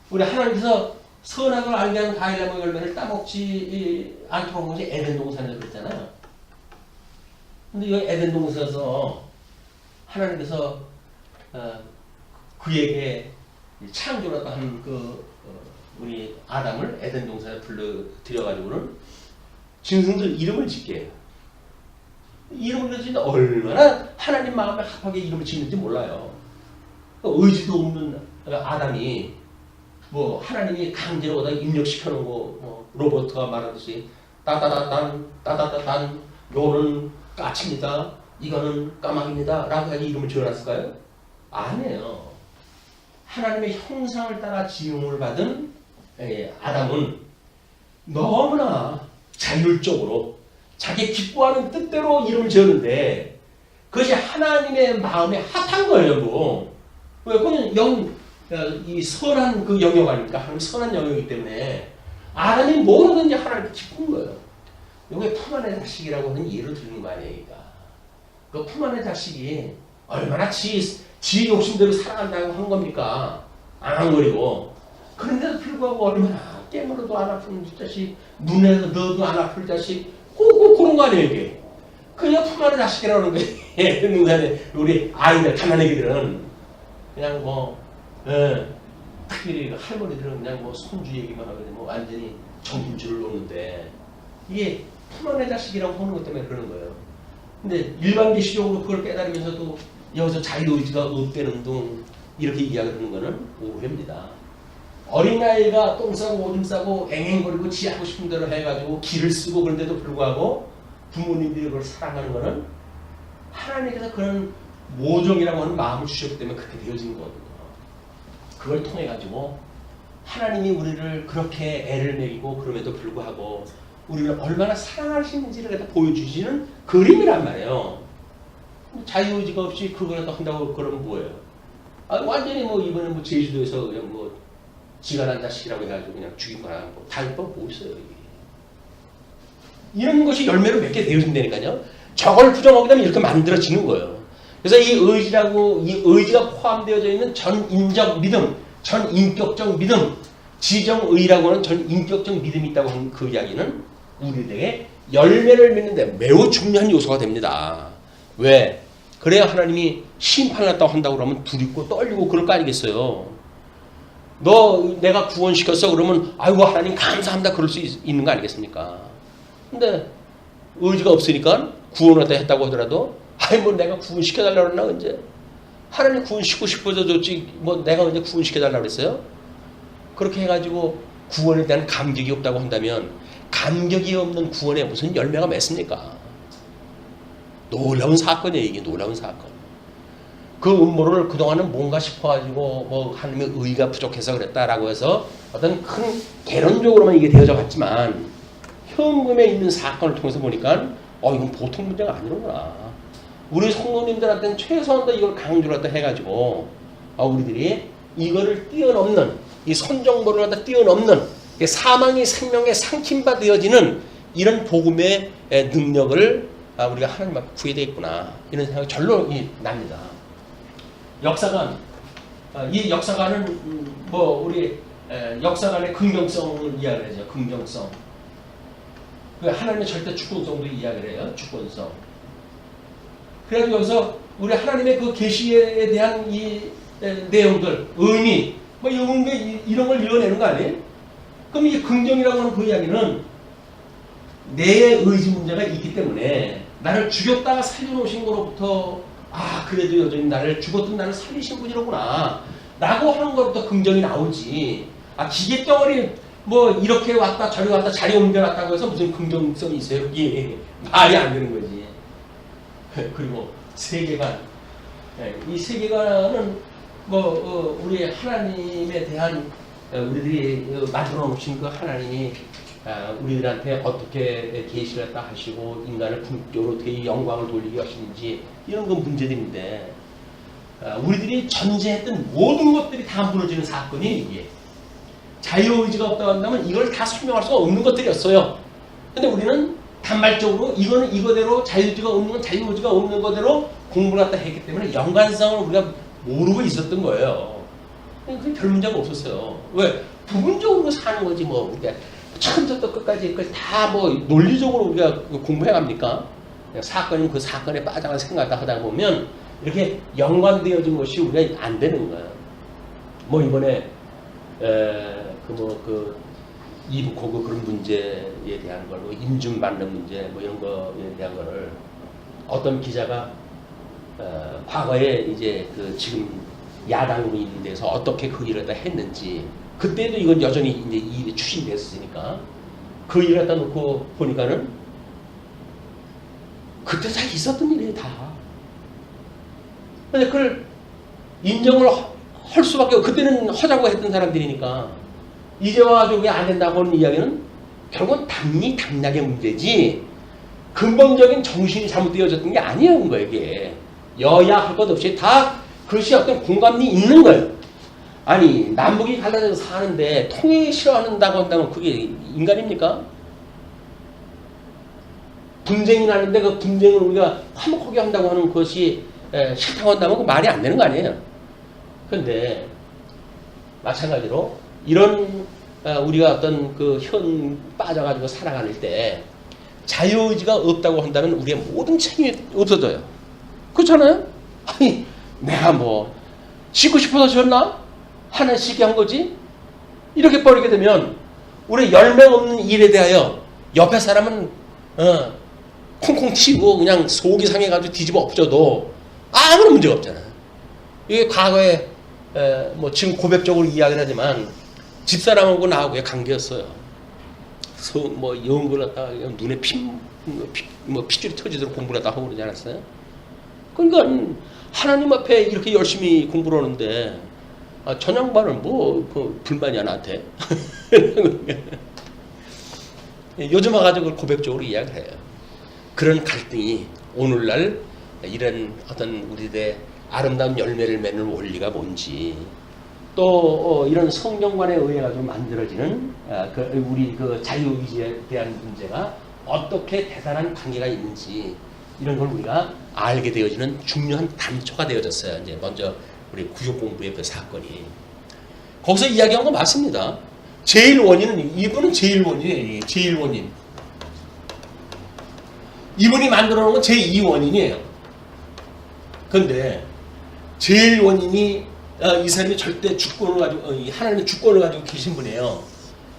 우리 하나님께서 선악을 알게 하는 과일나무 열매를 따먹지 않도록 한 것이 에덴 동산에서 그랬잖아요. 근데 이 에덴 동산에서 하나님께서 그에게 창조라고 한 우리 아담을 에덴 동산에 불러들여가지고는 짐승들 이름을 짓게 해요. 이름을 짓는데 얼마나 하나님 마음에 합하게 이름을 짓는지 몰라요. 의지도 없는 아담이 하나님이 강제로 입력시켜놓은 로버트가 말하듯이 따다다단 요는 까치입니다. 이거는 까마귀입니다. 라고 해서 이름을 지어놨을까요? 아니에요. 하나님의 형상을 따라 지음을 받은 아담은 너무나 자율적으로 자기 기뻐하는 뜻대로 이름을 지었는데 그것이 하나님의 마음에 합한 거예요. 왜? 그건 이 선한 그 영역 아닙니까? 하나님 선한 영역이기 때문에 아담이 뭐라든지 하나님께 기쁜 거예요. 이게 품 안의 자식이라고 하는 예를 드는 거 아니에요. 그 품 안의 자식이 얼마나 지 욕심대로 살아간다고 한 겁니까? 앙앙거리고. 그런데도 불구하고 얼마나 깨물어도 안 아픈 자식, 눈에서 넣어도 안 아플 자식, 꼭 그런 거 아니에요, 이게. 그냥 품 안의 자식이라는 거예요. 우리 아이들, 가난애기들은 그냥 특별히 할머니들은 그냥 손주 얘기만 하거든요. 완전히 정신줄을 놓는데 이게 품 안의 자식이라고 하는 것 때문에 그러는 거예요. 근데 일반 계시적으로 그걸 깨달으면서도 여기서 자유의지가 없다는 둥 이렇게 이야기하는 거는 오해입니다. 자유의지가 있다고 하는 것은 하나님의 어린아이가 똥 싸고 오줌 싸고 앵앵거리고 지 하고 싶은 대로 해가지고 기를 쓰고 그런데도 불구하고 부모님들이 그걸 사랑하는 거는 하나님께서 그런 모종이라고 하는 마음을 주셨기 때문에 그렇게 되어진 거거든요. 그걸 통해 가지고 하나님이 우리를 그렇게 애를 먹이고 그럼에도 불구하고 우리를 얼마나 사랑하시는지를 갖다 보여주시는 그림이란 말이에요. 자유의지가 없이 그걸 갖다 한다고 그러면 뭐예요? 완전히 뭐 이번에 뭐 제주도에서 그냥 뭐 지가 난 자식이라고 해가지고 그냥 죽이거나 뭐 다를 법 뭐 있어요. 이게. 이런 것이 열매로 맺게 되어진다니까요. 저걸 부정하게 되면 이렇게 만들어지는 거예요. 그래서 이 의지가 포함되어져 있는 전인적 믿음, 전인격적 믿음, 지정의라고 하는 전인격적 믿음이 있다고 하는 그 이야기는 우리에게 열매를 맺는데 매우 중요한 요소가 됩니다. 왜? 그래야 하나님이 심판을 했다고 한다고 그러면 두렵고 떨리고 그럴 거 아니겠어요. 내가 구원시켰어 그러면 아이고 하나님 감사합니다 그럴 수 있는 거 아니겠습니까? 근데 의지가 없으니까 구원을 했다고 하더라도 아이 뭐 내가 구원시켜달라고 그러나 언제? 하나님 구원시키고 싶어서 줬지 뭐 내가 언제 구원시켜달라고 그랬어요? 그렇게 해가지고 구원에 대한 감격이 없다고 한다면 감격이 없는 구원에 무슨 열매가 맺습니까? 놀라운 사건이에요. 이게 놀라운 사건. 그 음모를 그동안은 뭔가 싶어가지고 뭐 하나님의 의가 부족해서 그랬다라고 해서 어떤 큰 개론적으로만 이게 되어져 갔지만 현금에 있는 사건을 통해서 보니까 이건 보통 문제가 아니구나. 우리 성도님들한테는 최소한도 이걸 강조를 갖다 해가지고 우리들이 이거를 뛰어넘는 이 선정보를 갖다 뛰어넘는 사망이 생명에 상침바 되어지는 이런 복음의 능력을 우리가 하나님 앞에 구해야 되겠구나 이런 생각이 절로 납니다. 역사관 이 역사관은 뭐 우리 역사관의 긍정성을 이야기를 하죠. 긍정성. 하나님의 절대 주권성도 이야기를 해요. 주권성. 그래서 여기서 우리 하나님의 그 계시에 대한 이 내용들, 의미, 뭐 이런 걸 이뤄내는 거 아니에요? 그럼 이 긍정이라고 하는 그 이야기는 내 의지 문제가 있기 때문에 나를 죽였다가 살려놓으신 거로부터 그래도 여전히 나를 죽었던 나를 살리신 분이로구나 라고 하는 것부터 긍정이 나오지. 기계덩어리 뭐 이렇게 왔다 저리 왔다 자리 옮겨놨다고 해서 무슨 긍정성이 있어요? 이게 말이 안 되는 거지. 그리고 세계관. 이 세계관은 뭐 우리 하나님에 대한 우리들이 만들어 놓으신 그 하나님이 우리들한테 어떻게 계시를 했다 하시고 인간을 궁극적으로 대의 영광을 돌리게 하시는지 이런 건 문제들인데 우리들이 전제했던 모든 것들이 다 무너지는 사건이 이게 자유의지가 없다고 한다면 이걸 다 설명할 수가 없는 것들이었어요. 근데 우리는 단발적으로 이거는 이거대로 자유의지가 없는 건 자유의지가 없는 거대로 공부를 갖다 했기 때문에 연관성을 우리가 모르고 있었던 거예요. 그게 별 문제가 없었어요. 왜? 부분적으로 사는 거지 뭐. 그러니까 처음부터 끝까지 다 뭐 논리적으로 우리가 공부해 갑니까? 사건이면 그 사건에 빠져가 생각하다 보면 이렇게 연관되어진 것이 우리가 안 되는 거예요. 뭐 이번에 이북호그 그런 문제에 대한 걸, 뭐 인준 받는 문제, 뭐 이런 거에 대한 거를 어떤 기자가 과거에 이제 지금 야당으로 있는 데서 어떻게 그 일을 다 했는지 그때도 이건 여전히 이제 일이 추진됐으니까 그 일을 갖다 놓고 보니까는 그때 다 있었던 일이에요, 다. 근데 그걸 인정을 할 수밖에 없고 그때는 하자고 했던 사람들이니까 이제 와가지고 왜 안 된다고 하는 이야기는 결국은 당락의 문제지 근본적인 정신이 잘못되어졌던 게 아니었는 거예요, 이게. 여야 할 것 없이 다 그것이 어떤 공감이 있는 거예요. 아니 남북이 갈라져서 사는데 통일이 싫어한다고 한다면 그게 인간입니까? 분쟁이 나는데 그 분쟁을 우리가 화목하게 한다고 하는 것이 싫다고 한다면 그 말이 안 되는 거 아니에요. 그런데 마찬가지로 이런 우리가 어떤 그 현 빠져가지고 살아갈 때 자유의지가 없다고 한다면 우리의 모든 책임이 없어져요. 그렇잖아요? 아니 내가 뭐 씻고 싶어서 졌나? 하나 씻게 한 거지? 이렇게 버리게 되면 우리 열매 없는 일에 대하여 옆에 사람은 콩콩 튀고 그냥 속이 상해가지고 뒤집어 엎져도 아무런 문제가 없잖아요. 이게 과거에 뭐 지금 고백적으로 이야기를 하지만 집사람하고 나하고의 관계였어요. 뭐 연구를 갖다가 눈에 핏줄이 터지도록 공부를 하다 하고 그러지 않았어요? 그러니까 하나님 앞에 이렇게 열심히 공부를 하는데 저 양반은 뭐 불만이야 나한테. 요즘 와가지고 고백적으로 이야기를 해요. 그런 갈등이 오늘날 이런 어떤 우리들의 아름다운 열매를 맺는 원리가 뭔지, 또 이런 성경관에 의해 가지고 만들어지는 우리 그 자유의지에 대한 문제가 어떻게 대단한 관계가 있는지, 이런 걸 우리가 알게 되어지는 중요한 단초가 되어졌어요. 이제 먼저 우리 구속 공부의 그 사건이 거기서 이야기한 거 맞습니다. 제일 원인은 이분은 제일 원인이에요. 제일 원인. 이분이 만들어 놓은 건 제2 원인이에요. 그런데 제일 원인이 이 사람이 절대 주권을 가지고 하나님의 주권을 가지고 계신 분이에요.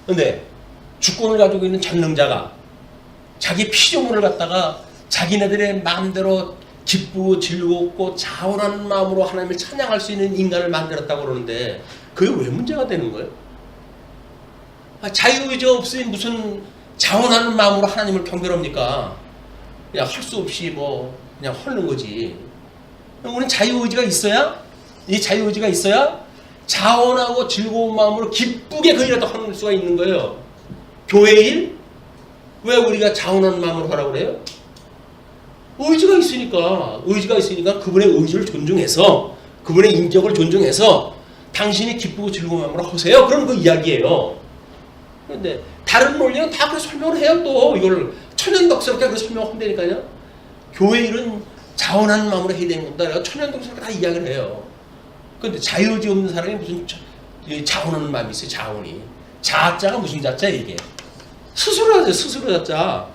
그런데 주권을 가지고 있는 전능자가 자기 피조물을 갖다가 자기네들의 마음대로 기쁘고 즐겁고 자원하는 마음으로 하나님을 찬양할 수 있는 인간을 만들었다고 그러는데 그게 왜 문제가 되는 거예요? 자유의지가 없으니 무슨 자원하는 마음으로 하나님을 경배합니까? 그냥 할 수 없이 뭐 그냥 헐는 거지. 우리는 자유의지가 있어야, 이 자유의지가 있어야 자원하고 즐거운 마음으로 기쁘게 그 일을 할 수가 있는 거예요. 교회 일? 왜 우리가 자원하는 마음으로 하라고 그래요? 의지가 있으니까 그분의 의지를 존중해서, 그분의 인격을 존중해서 당신이 기쁘고 즐거운 마음으로 하세요. 그런 그 이야기예요. 그런데 다른 논리는 다 그렇게 설명을 해요. 또 이걸 천연덕스럽게 그렇게 설명한다니까요. 교회 일은 자원하는 마음으로 해야 되는 겁니다. 천연덕스럽게 다 이야기를 해요. 그런데 자유의지 없는 사람이 무슨 자원하는 마음이 있어요. 자원이. 자자가 무슨 자자야 이게? 스스로 하죠. 스스로 자자.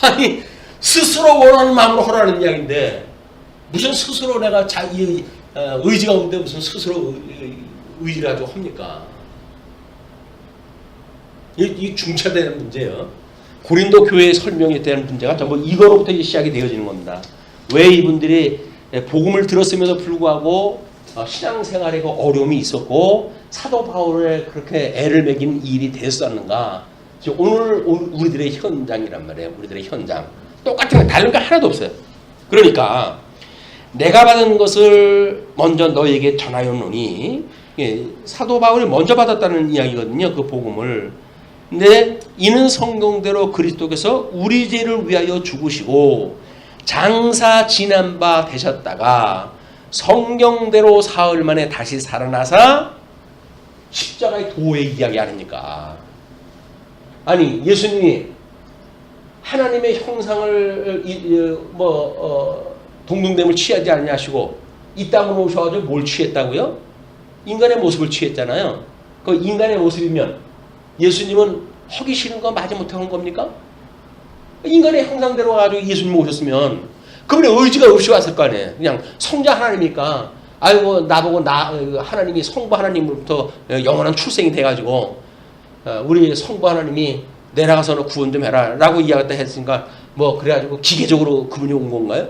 아니 스스로 원하는 마음으로 하라는 이야기인데 무슨 스스로 내가 의지가 없는데 무슨 스스로 의지를 가지고 합니까? 이 중차되는 문제예요. 고린도 교회의 설명에 대한 문제가 전부 이거로부터 시작이 되어지는 겁니다. 왜 이분들이 복음을 들었음에도 불구하고 신앙생활에 어려움이 있었고 사도 바울에 그렇게 애를 먹인 일이 됐었는가? 오늘 우리들의 현장이란 말이에요. 우리들의 현장. 똑같은 거 다른 거 하나도 없어요. 그러니까 내가 받은 것을 먼저 너에게 전하였노니, 사도 바울이 먼저 받았다는 이야기거든요. 그 복음을. 근데 이는 성경대로 그리스도께서 우리 죄를 위하여 죽으시고 장사 지난 바 되셨다가 성경대로 사흘 만에 다시 살아나사 십자가의 도의 이야기 아닙니까? 아니 예수님이 하나님의 형상을 동등됨을 취하지 않냐시고 이 땅으로 오셔가지고 뭘 취했다고요? 인간의 모습을 취했잖아요. 그 인간의 모습이면 예수님은 하기 싫은 거 마지 못한 겁니까? 인간의 형상대로 가지고 예수님 오셨으면 그분의 의지가 없이 왔을 거 아니에요. 그냥 성자 하나님이니까 아이고 나보고 하나님이 성부 하나님으로부터 영원한 출생이 돼가지고 우리 성부 하나님이 내려가서 너 구원 좀 해라 라고 이야기했다 했으니까 뭐 그래가지고 기계적으로 그분이 온 건가요?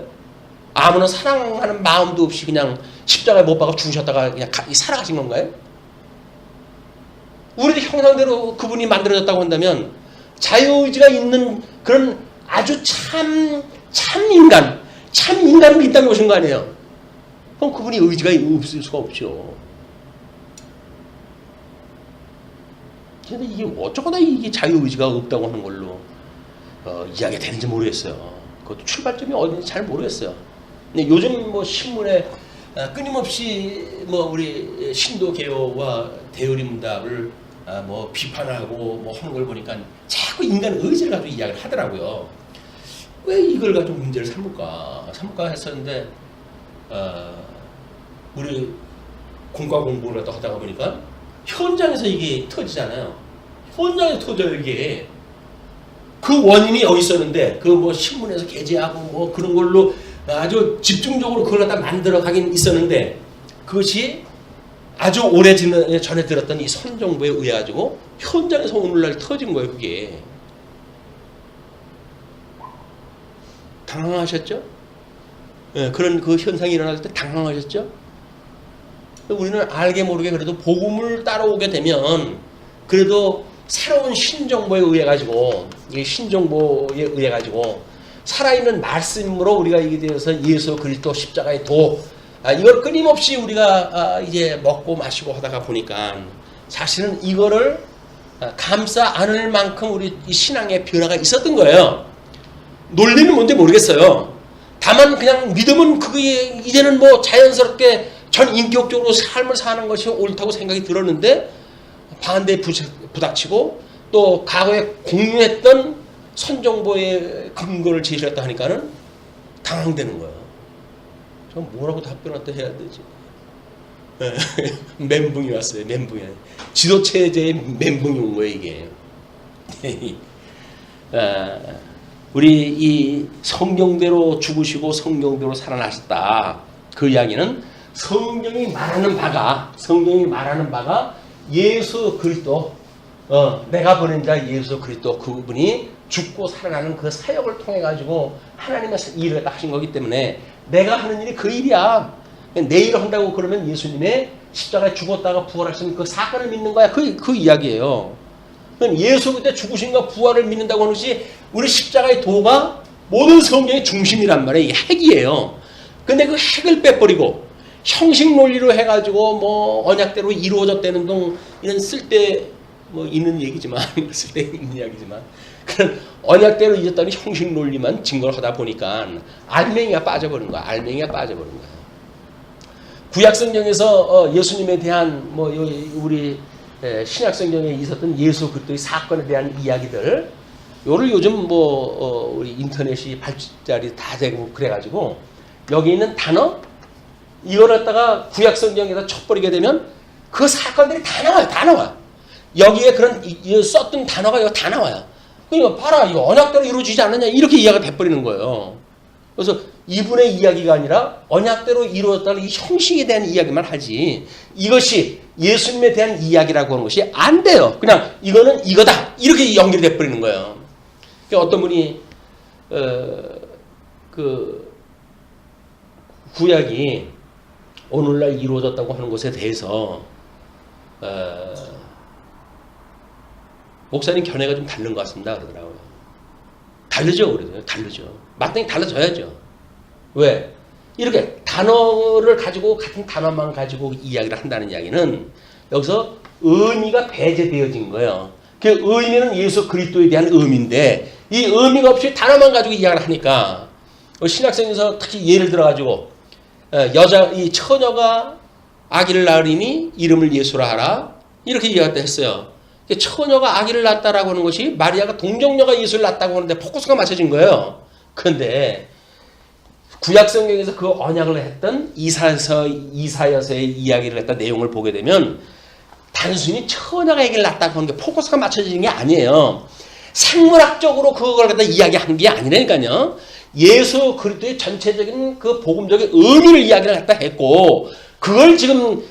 아무런 사랑하는 마음도 없이 그냥 십자가에 못 박아 죽으셨다가 그냥 살아가신 건가요? 우리의 형상대로 그분이 만들어졌다고 한다면 자유의지가 있는 그런 아주 참 인간을 이 땅에 오신 거 아니에요? 그럼 그분이 의지가 없을 수가 없죠. 근데 이게 어쩌거나 이게 자유의지가 없다고 하는 걸로 이야기가 되는지 모르겠어요. 그것도 출발점이 어딘지 잘 모르겠어요. 근데 요즘 뭐 신문에 끊임없이 뭐 우리 신도 개요와 대의리 문답을 뭐 비판하고 뭐 하는 걸 보니까 자꾸 인간 의지를 가지고 이야기를 하더라고요. 왜 이걸 가지고 문제를 삼을까 했었는데 우리 공과 공부를 하다가 보니까 현장에서 이게 터지잖아요. 현장에서 터져요 이게. 그 원인이 어디 있었는데 그 뭐 신문에서 게재하고 뭐 그런 걸로 아주 집중적으로 그걸 갖다 만들어 가긴 있었는데 그것이 아주 오래 전에 들었던 이 선정부에 의해 가지고 현장에서 오늘날 터진 거예요 그게. 당황하셨죠? 네, 그런 그 현상이 일어날 때 당황하셨죠? 우리는 알게 모르게 그래도 복음을 따라오게 되면 그래도 새로운 신정보에 의해 가지고 이 신정보에 의해 가지고 살아있는 말씀으로 우리가 이게 되어서 예수 그리스도 십자가의 도 이걸 끊임없이 우리가 이제 먹고 마시고 하다가 보니까 사실은 이거를 감싸 안을 만큼 우리 이 신앙의 변화가 있었던 거예요. 논리는 뭔지 모르겠어요. 다만 그냥 믿음은 그게 이제는 뭐 자연스럽게 전 인격적으로 삶을 사는 것이 옳다고 생각이 들었는데 반대에 부닥치고 또 과거에 공유했던 선정보의 근거를 제시했다 하니까는 당황되는 거예요. 저 뭐라고 답변을 또 해야 되지? 멘붕이 왔어요. 멘붕이. 지도체제의 멘붕이 온 거예요, 이게. 우리 이 성경대로 죽으시고 성경대로 살아나셨다. 그 이야기는 성경이 말하는 바가 예수 그리스도, 내가 보낸 자 예수 그리스도 그분이 죽고 살아나는 그 사역을 통해 가지고 하나님의 일을 하신 거기 때문에 내가 하는 일이 그 일이야. 내 일을 한다고 그러면 예수님의 십자가에 죽었다가 부활하신 그 사건을 믿는 거야. 그 이야기예요. 예수 그때 죽으신과 부활을 믿는다고 하는 것이 우리 십자가의 도가 모든 성경의 중심이란 말이에요. 핵이에요. 근데 그 핵을 빼버리고 형식 논리로 해가지고 뭐 언약대로 이루어졌다는 등 이런 쓸데 뭐 있는 얘기지만 쓸데 있는 이야기지만 그런 언약대로 이어졌다는 형식 논리만 증거를 하다 보니까 알맹이가 빠져버린 거야. 구약 성경에서 예수님에 대한 뭐 우리 신약 성경에 있었던 예수 그리스도의 사건에 대한 이야기들 요를 요즘 뭐 우리 인터넷이 발달이 다 되고 그래가지고 여기 있는 단어 이걸 갖다가 구약 성경에다 쳐버리게 되면 그 사건들이 다 나와요. 여기에 그런 썼던 단어가 여기 다 나와요. 그러니까 봐라 이거 언약대로 이루어지지 않느냐 이렇게 이야기가 돼버리는 거예요. 그래서 이분의 이야기가 아니라 언약대로 이루어졌다는 이 형식에 대한 이야기만 하지 이것이 예수님에 대한 이야기라고 하는 것이 안 돼요. 그냥 이거는 이거다 이렇게 연결돼 버리는 거예요. 그러니까 어떤 분이 그 구약이 오늘날 이루어졌다고 하는 것에 대해서 목사님 견해가 좀 다른 것 같습니다 그러더라고요. 다르죠. 마땅히 달라져야죠. 왜? 이렇게 단어를 가지고 같은 단어만 가지고 이야기를 한다는 이야기는 여기서 의미가 배제되어진 거예요. 그 의미는 예수 그리스도에 대한 의미인데 이 의미가 없이 단어만 가지고 이야기를 하니까 신약성에서 특히 예를 들어가지고 이 처녀가 아기를 낳으리니 이름을 예수라 하라 이렇게 이야기했다 했어요. 처녀가 아기를 낳았다라고 하는 것이 마리아가 동정녀가 예수를 낳았다고 하는데 포커스가 맞춰진 거예요. 그런데 구약 성경에서 그 언약을 했던 이사야서의 이야기를 했던 내용을 보게 되면 단순히 처녀가 아기를 낳았다고 하는 게 포커스가 맞춰지는 게 아니에요. 생물학적으로 그걸 갖다 이야기한 게 아니라니까요. 예수 그리스도의 전체적인 그 복음적인 의미를 이야기를 갖다 했고 그걸 지금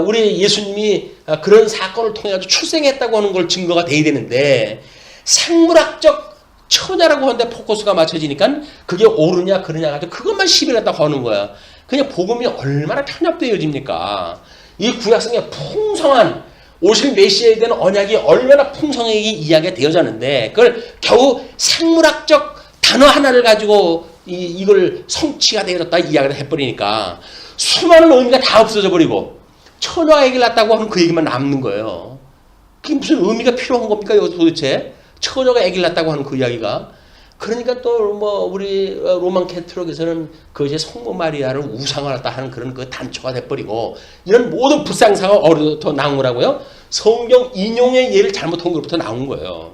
우리 예수님이 그런 사건을 통해 가지고 출생했다고 하는 걸 증거가 돼야 되는데 생물학적 처녀라고 하는데 포커스가 맞춰지니까 그게 옳으냐 그러냐 가지고 그것만 시비를 했다고 하는 거야. 그냥 복음이 얼마나 편협되어집니까? 이 구약성의 풍성한 오실 메시아에 대한 언약이 얼마나 풍성하게 이야기가 되어졌는데 그걸 겨우 생물학적 단어 하나를 가지고 이걸 성취가 되어졌다 이야기를 해버리니까 수많은 의미가 다 없어져 버리고 처녀가 아기를 낳았다고 하면 그 얘기만 남는 거예요. 그게 무슨 의미가 필요한 겁니까 여기서 도대체? 처녀가 아기를 낳았다고 하는 그 이야기가. 그러니까 또 뭐 우리 로만 캐톨릭에서는 그것이 성모 마리아를 우상화했다 하는 그런 그 단초가 돼버리고 이런 모든 불상사가 어디부터 나온 거라고요? 성경 인용의 예를 잘못한 것부터 나온 거예요.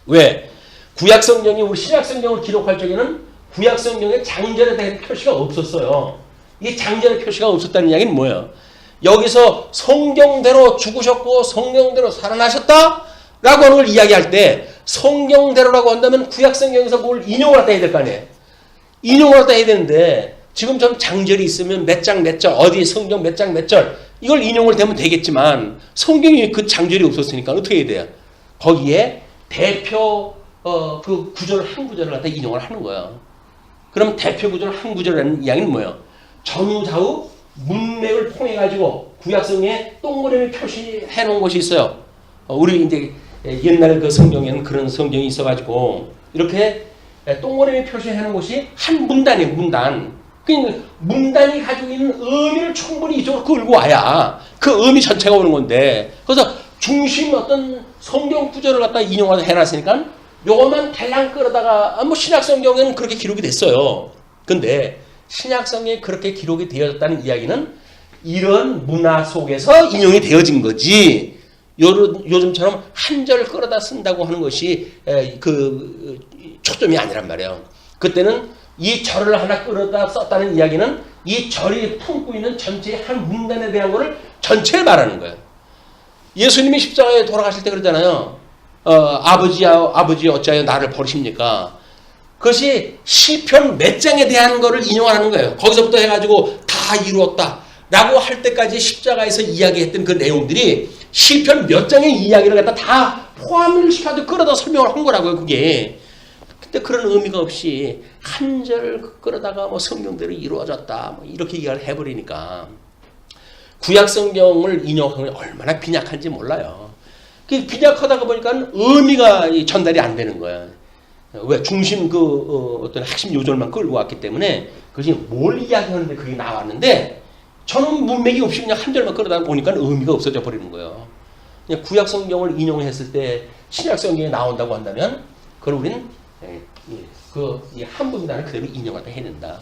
왜? 구약 성경이 우리 신약 성경을 기록할 적에는 구약 성경에 장전에 대한 표시가 없었어요. 이 장전의 표시가 없었다는 이야기는 뭐예요? 여기서 성경대로 죽으셨고 성경대로 살아나셨다? 라고 하는 걸 이야기할 때 성경대로라고 한다면 구약 성경에서 뭘 인용을 갖다 해야 될 거 아니에요? 인용을 갖다 해야 되는데 지금 좀 장절이 있으면 몇 장 몇 절 어디 성경 몇 장 몇 절 이걸 인용을 되면 되겠지만 성경이 그 장절이 없었으니까 어떻게 해야 돼요? 거기에 대표 그 구절 한 구절을 갖다 인용을 하는 거예요. 그럼 대표 구절 한 구절이라는 이야기는 뭐예요? 전후 좌우 문맥을 통해 가지고 구약성에 동그라미 표시해 놓은 것이 있어요. 우리 이제 옛날 그 성경에는 그런 성경이 있어가지고 이렇게 동그라미 표시하는 곳이 한 문단이에요. 문단. 그 문단이 가지고 있는 의미를 충분히 이쪽으로 끌고 와야 그 의미 전체가 오는 건데, 그래서 중심 어떤 성경 구절을 갖다 인용해서 해놨으니까 요것만 달랑 끌어다가 뭐 신약 성경에는 그렇게 기록이 됐어요. 근데 신약 성경에 그렇게 기록이 되어졌다는 이야기는 이런 문화 속에서 인용이 되어진 거지, 요즘처럼 한 절 끌어다 쓴다고 하는 것이 그 초점이 아니란 말이에요. 그때는 이 절을 하나 끌어다 썼다는 이야기는 이 절이 품고 있는 전체의 한 문단에 대한 것을 전체를 말하는 거예요. 예수님이 십자가에 돌아가실 때 그러잖아요. 아버지 어찌하여 나를 버리십니까? 그것이 시편 몇 장에 대한 것을 인용하는 거예요. 거기서부터 해가지고 다 이루었다 라고 할 때까지 십자가에서 이야기했던 그 내용들이 시편 몇 장의 이야기를 갖다 다 포함을 시켜서 끌어다 설명을 한 거라고요, 그게. 근데 그런 의미가 없이 한 절 끌어다가 뭐 성경대로 이루어졌다 뭐 이렇게 이야기를 해버리니까 구약 성경을 인용하면 얼마나 빈약한지 몰라요. 그 빈약하다가 보니까 의미가 전달이 안 되는 거야. 왜? 중심 어떤 핵심 요절만 끌고 왔기 때문에 그것이 뭘 이야기하는데 그게 나왔는데 저는 문맥이 없이 그냥 한 절만 끌어다 보니까 의미가 없어져 버리는 거예요. 그냥 구약 성경을 인용했을 때 신약 성경에 나온다고 한다면 그걸 우리는 한 부분단을 그대로 인용하다 해야 된다.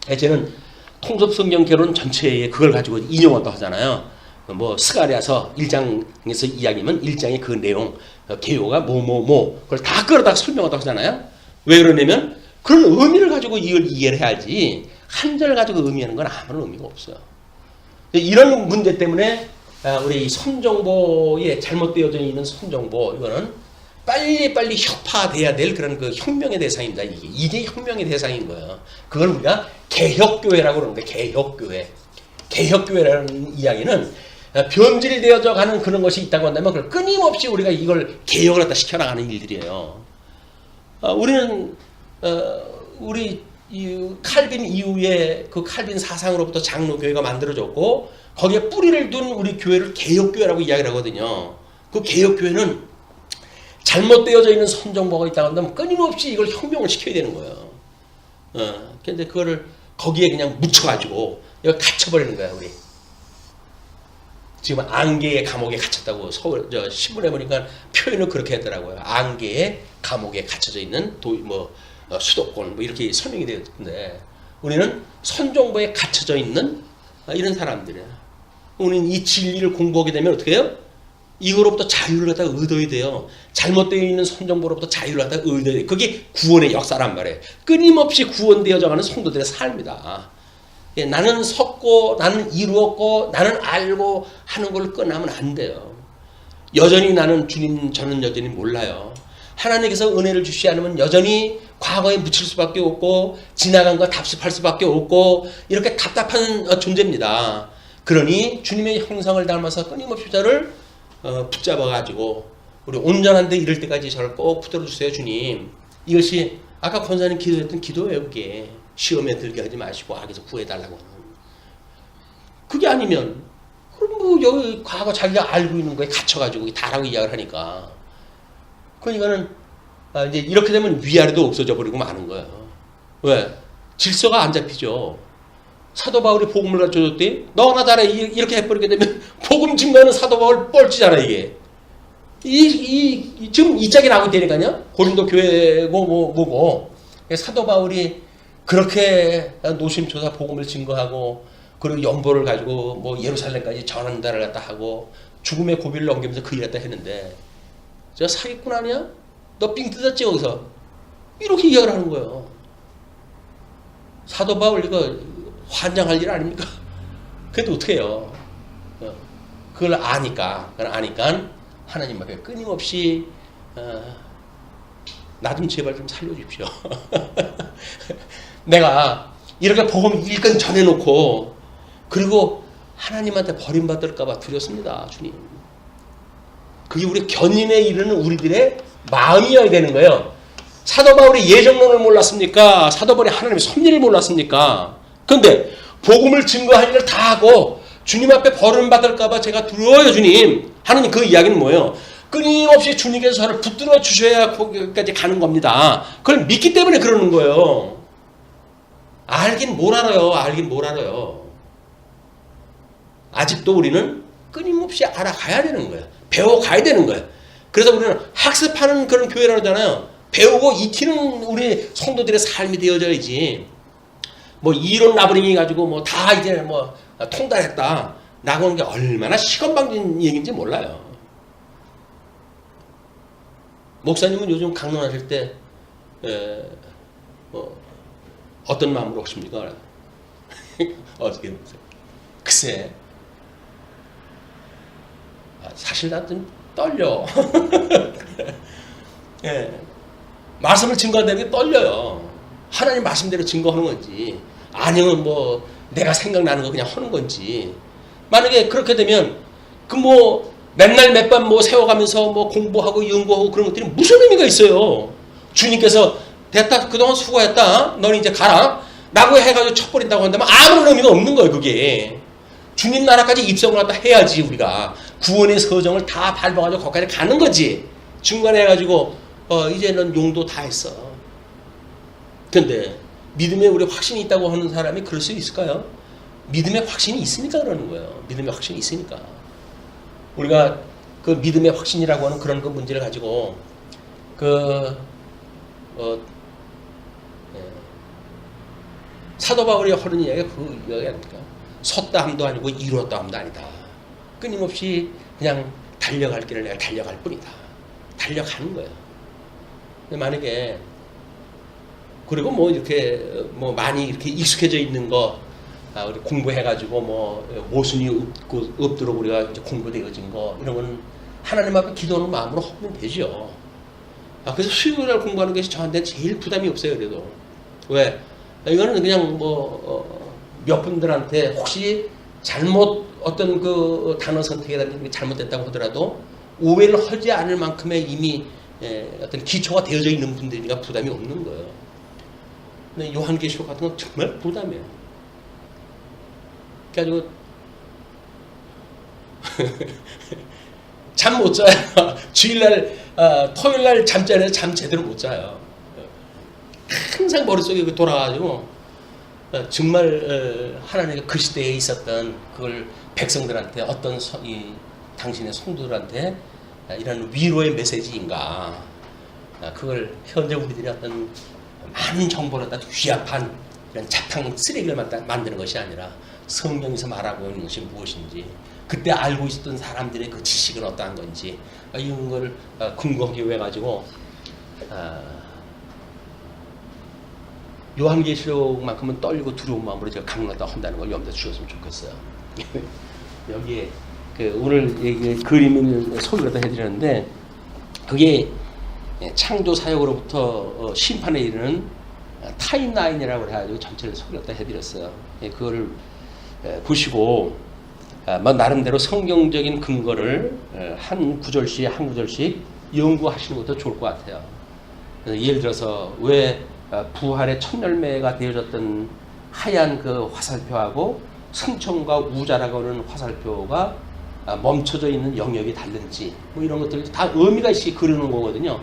저는 통섭 성경 개론 전체에 그걸 가지고 인용한다고 하잖아요. 뭐 스가랴서 1장에서 이야기면 1장의 그 내용, 개요가 그걸 다 끌어다 설명한다고 하잖아요. 왜 그러냐면 그런 의미를 가지고 이걸 이해를 해야지 한 절 가지고 의미하는 건 아무런 의미가 없어요. 이런 문제 때문에 우리 이 선정보에 잘못되어져 있는 선정보, 이거는 빨리 혁파돼야 될 그런 그 혁명의 대상입니다. 이게 혁명의 대상인 거예요. 그걸 우리가 개혁교회라고 그러는데, 개혁교회라는 이야기는 변질되어져 가는 그런 것이 있다고 한다면 그걸 끊임없이 우리가 이걸 개혁을 갖다 시켜나가는 일들이에요. 우리는 우리 이 칼빈 이후에 그 칼빈 사상으로부터 장로교회가 만들어졌고 거기에 뿌리를 둔 우리 교회를 개혁교회라고 이야기를 하거든요. 그 개혁교회는 잘못되어져 있는 선정보가 있다고 한다면 끊임없이 이걸 혁명을 시켜야 되는 거예요. 근데 그거를 거기에 그냥 묻혀가지고 이거 갇혀버리는 거야, 우리. 지금 안개의 감옥에 갇혔다고 신문에 보니까 표현을 그렇게 했더라고요. 안개의 감옥에 갇혀져 있는 수도권 이렇게 설명이 되었는데 우리는 선정보에 갇혀져 있는 이런 사람들이에요. 우리는 이 진리를 공부하게 되면 어떻게 해요? 이거로부터 자유를 갖다가 얻어야 돼요. 잘못되어 있는 선정보로부터 자유를 갖다가 얻어야 돼요. 그게 구원의 역사란 말이에요. 끊임없이 구원되어져가는 성도들의 삶이다. 나는 섰고 나는 이루었고 나는 알고 하는 걸 끝나면 안 돼요. 여전히 나는 주님 저는 여전히 몰라요. 하나님께서 은혜를 주시지 않으면 여전히 과거에 묻힐 수밖에 없고 지나간 거 답습할 수밖에 없고 이렇게 답답한 존재입니다. 그러니 주님의 형상을 닮아서 끊임없이 저를 붙잡아가지고 우리 온전한 데 이를 때까지 저를 꼭 붙들어주세요 주님. 이것이 아까 권사님 기도했던 기도예요. 그게 시험에 들게 하지 마시고 악에서 구해달라고. 그게 아니면 그럼 뭐 여기 과거 자기가 알고 있는 거에 갇혀가지고 다라고 이야기를 하니까 그러니까는 이제 이렇게 되면 위아래도 없어져 버리고 마는 거예요. 왜? 질서가 안 잡히죠. 사도 바울이 복음을 가르쳐줬더니 너나 잘해 이렇게 해버리게 되면 복음 증거는 사도 바울 뻘치잖아 이게. 지금 이 짝이 나오게 되니까요. 고린도 교회고 뭐고 사도 바울이 그렇게 노심초사 복음을 증거하고 그리고 연보를 가지고 뭐 예루살렘까지 전한다를 갖다 하고 죽음의 고비를 넘기면서 그 일을 갖다 했는데 저 사기꾼 아니야? 너 삥 뜯었지 거기서? 이렇게 이야기를 하는 거예요. 사도 바울 이거 환장할 일 아닙니까? 그래도 어떻게 해요? 그걸 아니까 하나님 앞에 끊임없이 나 좀 제발 좀 살려주십시오. 내가 이렇게 복음 일건 전해놓고 그리고 하나님한테 버림받을까봐 두렵습니다. 주님. 그게 우리 견인에 이르는 우리들의 마음이어야 되는 거예요. 사도 바울이 예정론을 몰랐습니까? 사도 바울이 하나님의 섭리를 몰랐습니까? 그런데 복음을 증거할 일을 다 하고 주님 앞에 버림받을까봐 제가 두려워요 주님 하느님 그 이야기는 뭐예요? 끊임없이 주님께서 저를 붙들어 주셔야 거기까지 가는 겁니다. 그걸 믿기 때문에 그러는 거예요. 알긴 뭘 알아요. 알긴 뭘 알아요. 아직도 우리는 끊임없이 알아가야 되는 거예요. 배워가야 되는 거예요. 그래서 우리는 학습하는 그런 교회라고 하잖아요. 배우고 익히는 우리 성도들의 삶이 되어져야지. 뭐 이론 나부랭이 가지고 뭐 다 이제 뭐 통달했다. 나고 하는 게 얼마나 시건방진 얘기인지 몰라요. 목사님은 요즘 강론하실 때 어떤 마음으로 하십니까? 어떻게 글쎄 사실 나 좀 떨려. 예. 말씀을 증거한다는 게 떨려요. 하나님 말씀대로 증거하는 건지 아니면 뭐 내가 생각나는 거 그냥 하는 건지. 만약에 그렇게 되면 그 뭐 맨날 몇 밤 뭐 세워가면서 뭐 공부하고 연구하고 그런 것들이 무슨 의미가 있어요. 주님께서 됐다 그동안 수고했다 너는 이제 가라 라고 해가지고 쳐버린다고 한다면 아무런 의미가 없는 거예요. 그게 주님 나라까지 입성을 갖다 해야지 우리가 구원의 서정을 다 밟아가지고 거기까지 가는 거지. 중간에 해가지고 이제는 용도 다 했어. 근데 믿음에 우리 확신이 있다고 하는 사람이 그럴 수 있을까요? 믿음에 확신이 있으니까 그러는 거예요. 믿음에 확신이 있으니까. 우리가 그 믿음의 확신이라고 하는 그런 그 문제를 가지고 사도 바울이 하는 이야기가 그 이야기 아닙니까? 섰다 함도 아니고 이루었다 함도 아니다. 끊임없이 그냥 달려갈 길을 내가 달려갈 뿐이다. 달려가는 거예요. 근데 만약에 그리고 뭐 이렇게 뭐 많이 이렇게 익숙해져 있는 거 우리 공부해가지고 뭐 모순이 없도록 우리가 이제 공부되어진 거 이런 건 하나님 앞에 기도하는 마음으로 하면 되죠. 그래서 수요일날 공부하는 것이 저한테 제일 부담이 없어요. 그래도 왜 이거는 그냥 뭐 몇 분들한테 혹시 잘못 어떤 그 단어 선택이 잘못됐다고 하더라도 오해를 하지 않을 만큼의 이미 어떤 기초가 되어져 있는 분들이니까 부담이 없는 거예요. 근데 요한계시록 같은 건 정말 부담이에요. 그래가지고 잠 못 자요. 주일날 토요일날 잠자리에서 잠 제대로 못 자요. 항상 머릿속에 돌아가지고 정말 하나님의 그 시대에 있었던 그걸 백성들한테 어떤 당신의 성도들한테 이런 위로의 메시지인가 그걸 현재 우리들이 어떤 많은 정보를 갖다 위압한 이런 자탕 쓰레기를 만드는 것이 아니라 성경에서 말하고 있는 것이 무엇인지 그때 알고 있었던 사람들의 그 지식은 어떠한 건지 이런 걸 궁금하게 해가지고 요한계시록만큼은 떨리고 두려운 마음으로 제가 강론하다 한다는 걸 염두에 주셨으면 좋겠어요. 여기에 오늘 그림을 소개를 해드렸는데 그게 창조 사역으로부터 심판에 이르는 타임라인이라고 해가지고 전체를 소개를 해드렸어요. 그거를 보시고 나름대로 성경적인 근거를 한 구절씩 한 구절씩 연구하시는 것도 좋을 것 같아요. 예를 들어서 왜 부활의 첫 열매가 되어졌던 하얀 그 화살표하고 승천과 우자라고 하는 화살표가 멈춰져 있는 영역이 다른지 뭐 이런 것들 다 의미가 있이 그러는 거거든요.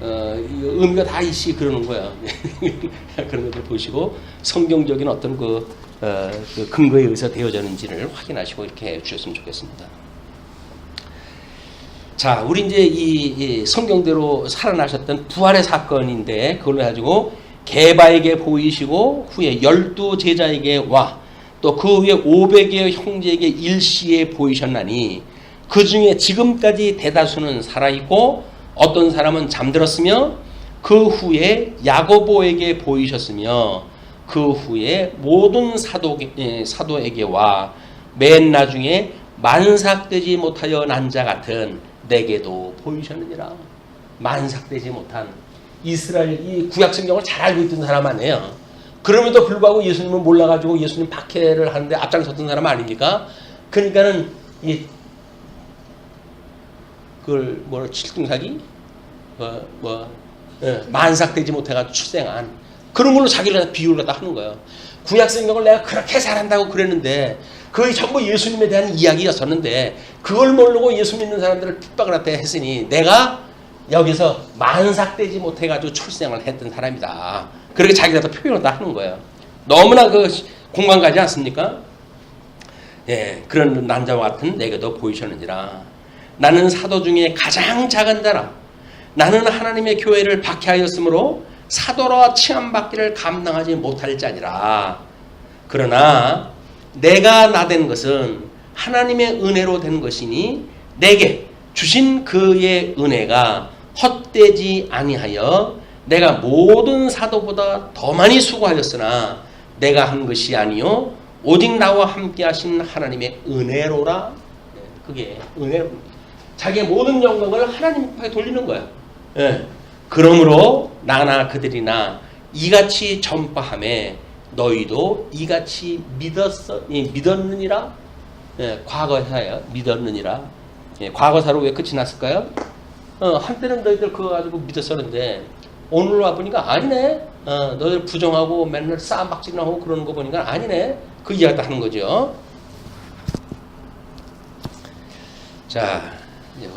의미가 다 있이 그러는 거야. 그런 것들 보시고 성경적인 어떤 그 근거에 의해서 되어졌는지를 확인하시고 이렇게 해주셨으면 좋겠습니다. 자, 우리 이제 이 성경대로 살아나셨던 부활의 사건인데 그걸 가지고 게바에게 보이시고 후에 12 제자에게 와 또 그 후에 500여 형제에게 일시에 보이셨나니 그 중에 지금까지 대다수는 살아있고 어떤 사람은 잠들었으며 그 후에 야고보에게 보이셨으며 그 후에 모든 사도에게 와 맨 나중에 만삭되지 못하여 난 자 같은 내게도 보이셨느니라. 만삭되지 못한 이스라엘 이 구약성경을 잘 알고 있던 사람 아니에요. 그럼에도 불구하고 예수님은 몰라가지고 예수님 박해를 하는데 앞장섰던 사람 아닙니까? 그러니까는 그걸 뭐라 칠등사기 만삭되지 못해가지고 출생한 그런 걸로 자기를 비유를 갖다 하는 거예요. 구약성경을 내가 그렇게 잘한다고 그랬는데 그게 전부 예수님에 대한 이야기였었는데 그걸 모르고 예수 믿는 사람들을 핍박을 하다 했으니 내가 여기서 만삭되지 못해가지고 출생을 했던 사람이다. 그렇게 자기가 다 표현을 다 하는 거예요. 너무나 그 공감 가지 않습니까? 예, 그런 남자와 같은 내게도 보이셨느니라. 나는 사도 중에 가장 작은 자라. 나는 하나님의 교회를 박해하였으므로 사도로 칭함받기를 감당하지 못할 자니라. 그러나 내가 나된 것은 하나님의 은혜로 된 것이니 내게 주신 그의 은혜가 헛되지 아니하여 내가 모든 사도보다 더 많이 수고하였으나 내가 한 것이 아니요 오직 나와 함께 하신 하나님의 은혜로라. 그게 은혜로 자기의 모든 영광을 하나님께 돌리는 거야. 예. 그러므로 나나 그들이나 이같이 전파함에 너희도 이같이 믿었느니라. 예, 과거사예요. 믿었느니라. 예, 과거사로 왜 끝이 났을까요? 한때는 너희들 그거 가지고 믿었었는데 오늘 와보니까 아니네. 너희들 부정하고 맨날 싸움박질하고 그러는 거 보니까 아니네. 그 이야기 하는 거죠. 자, 이제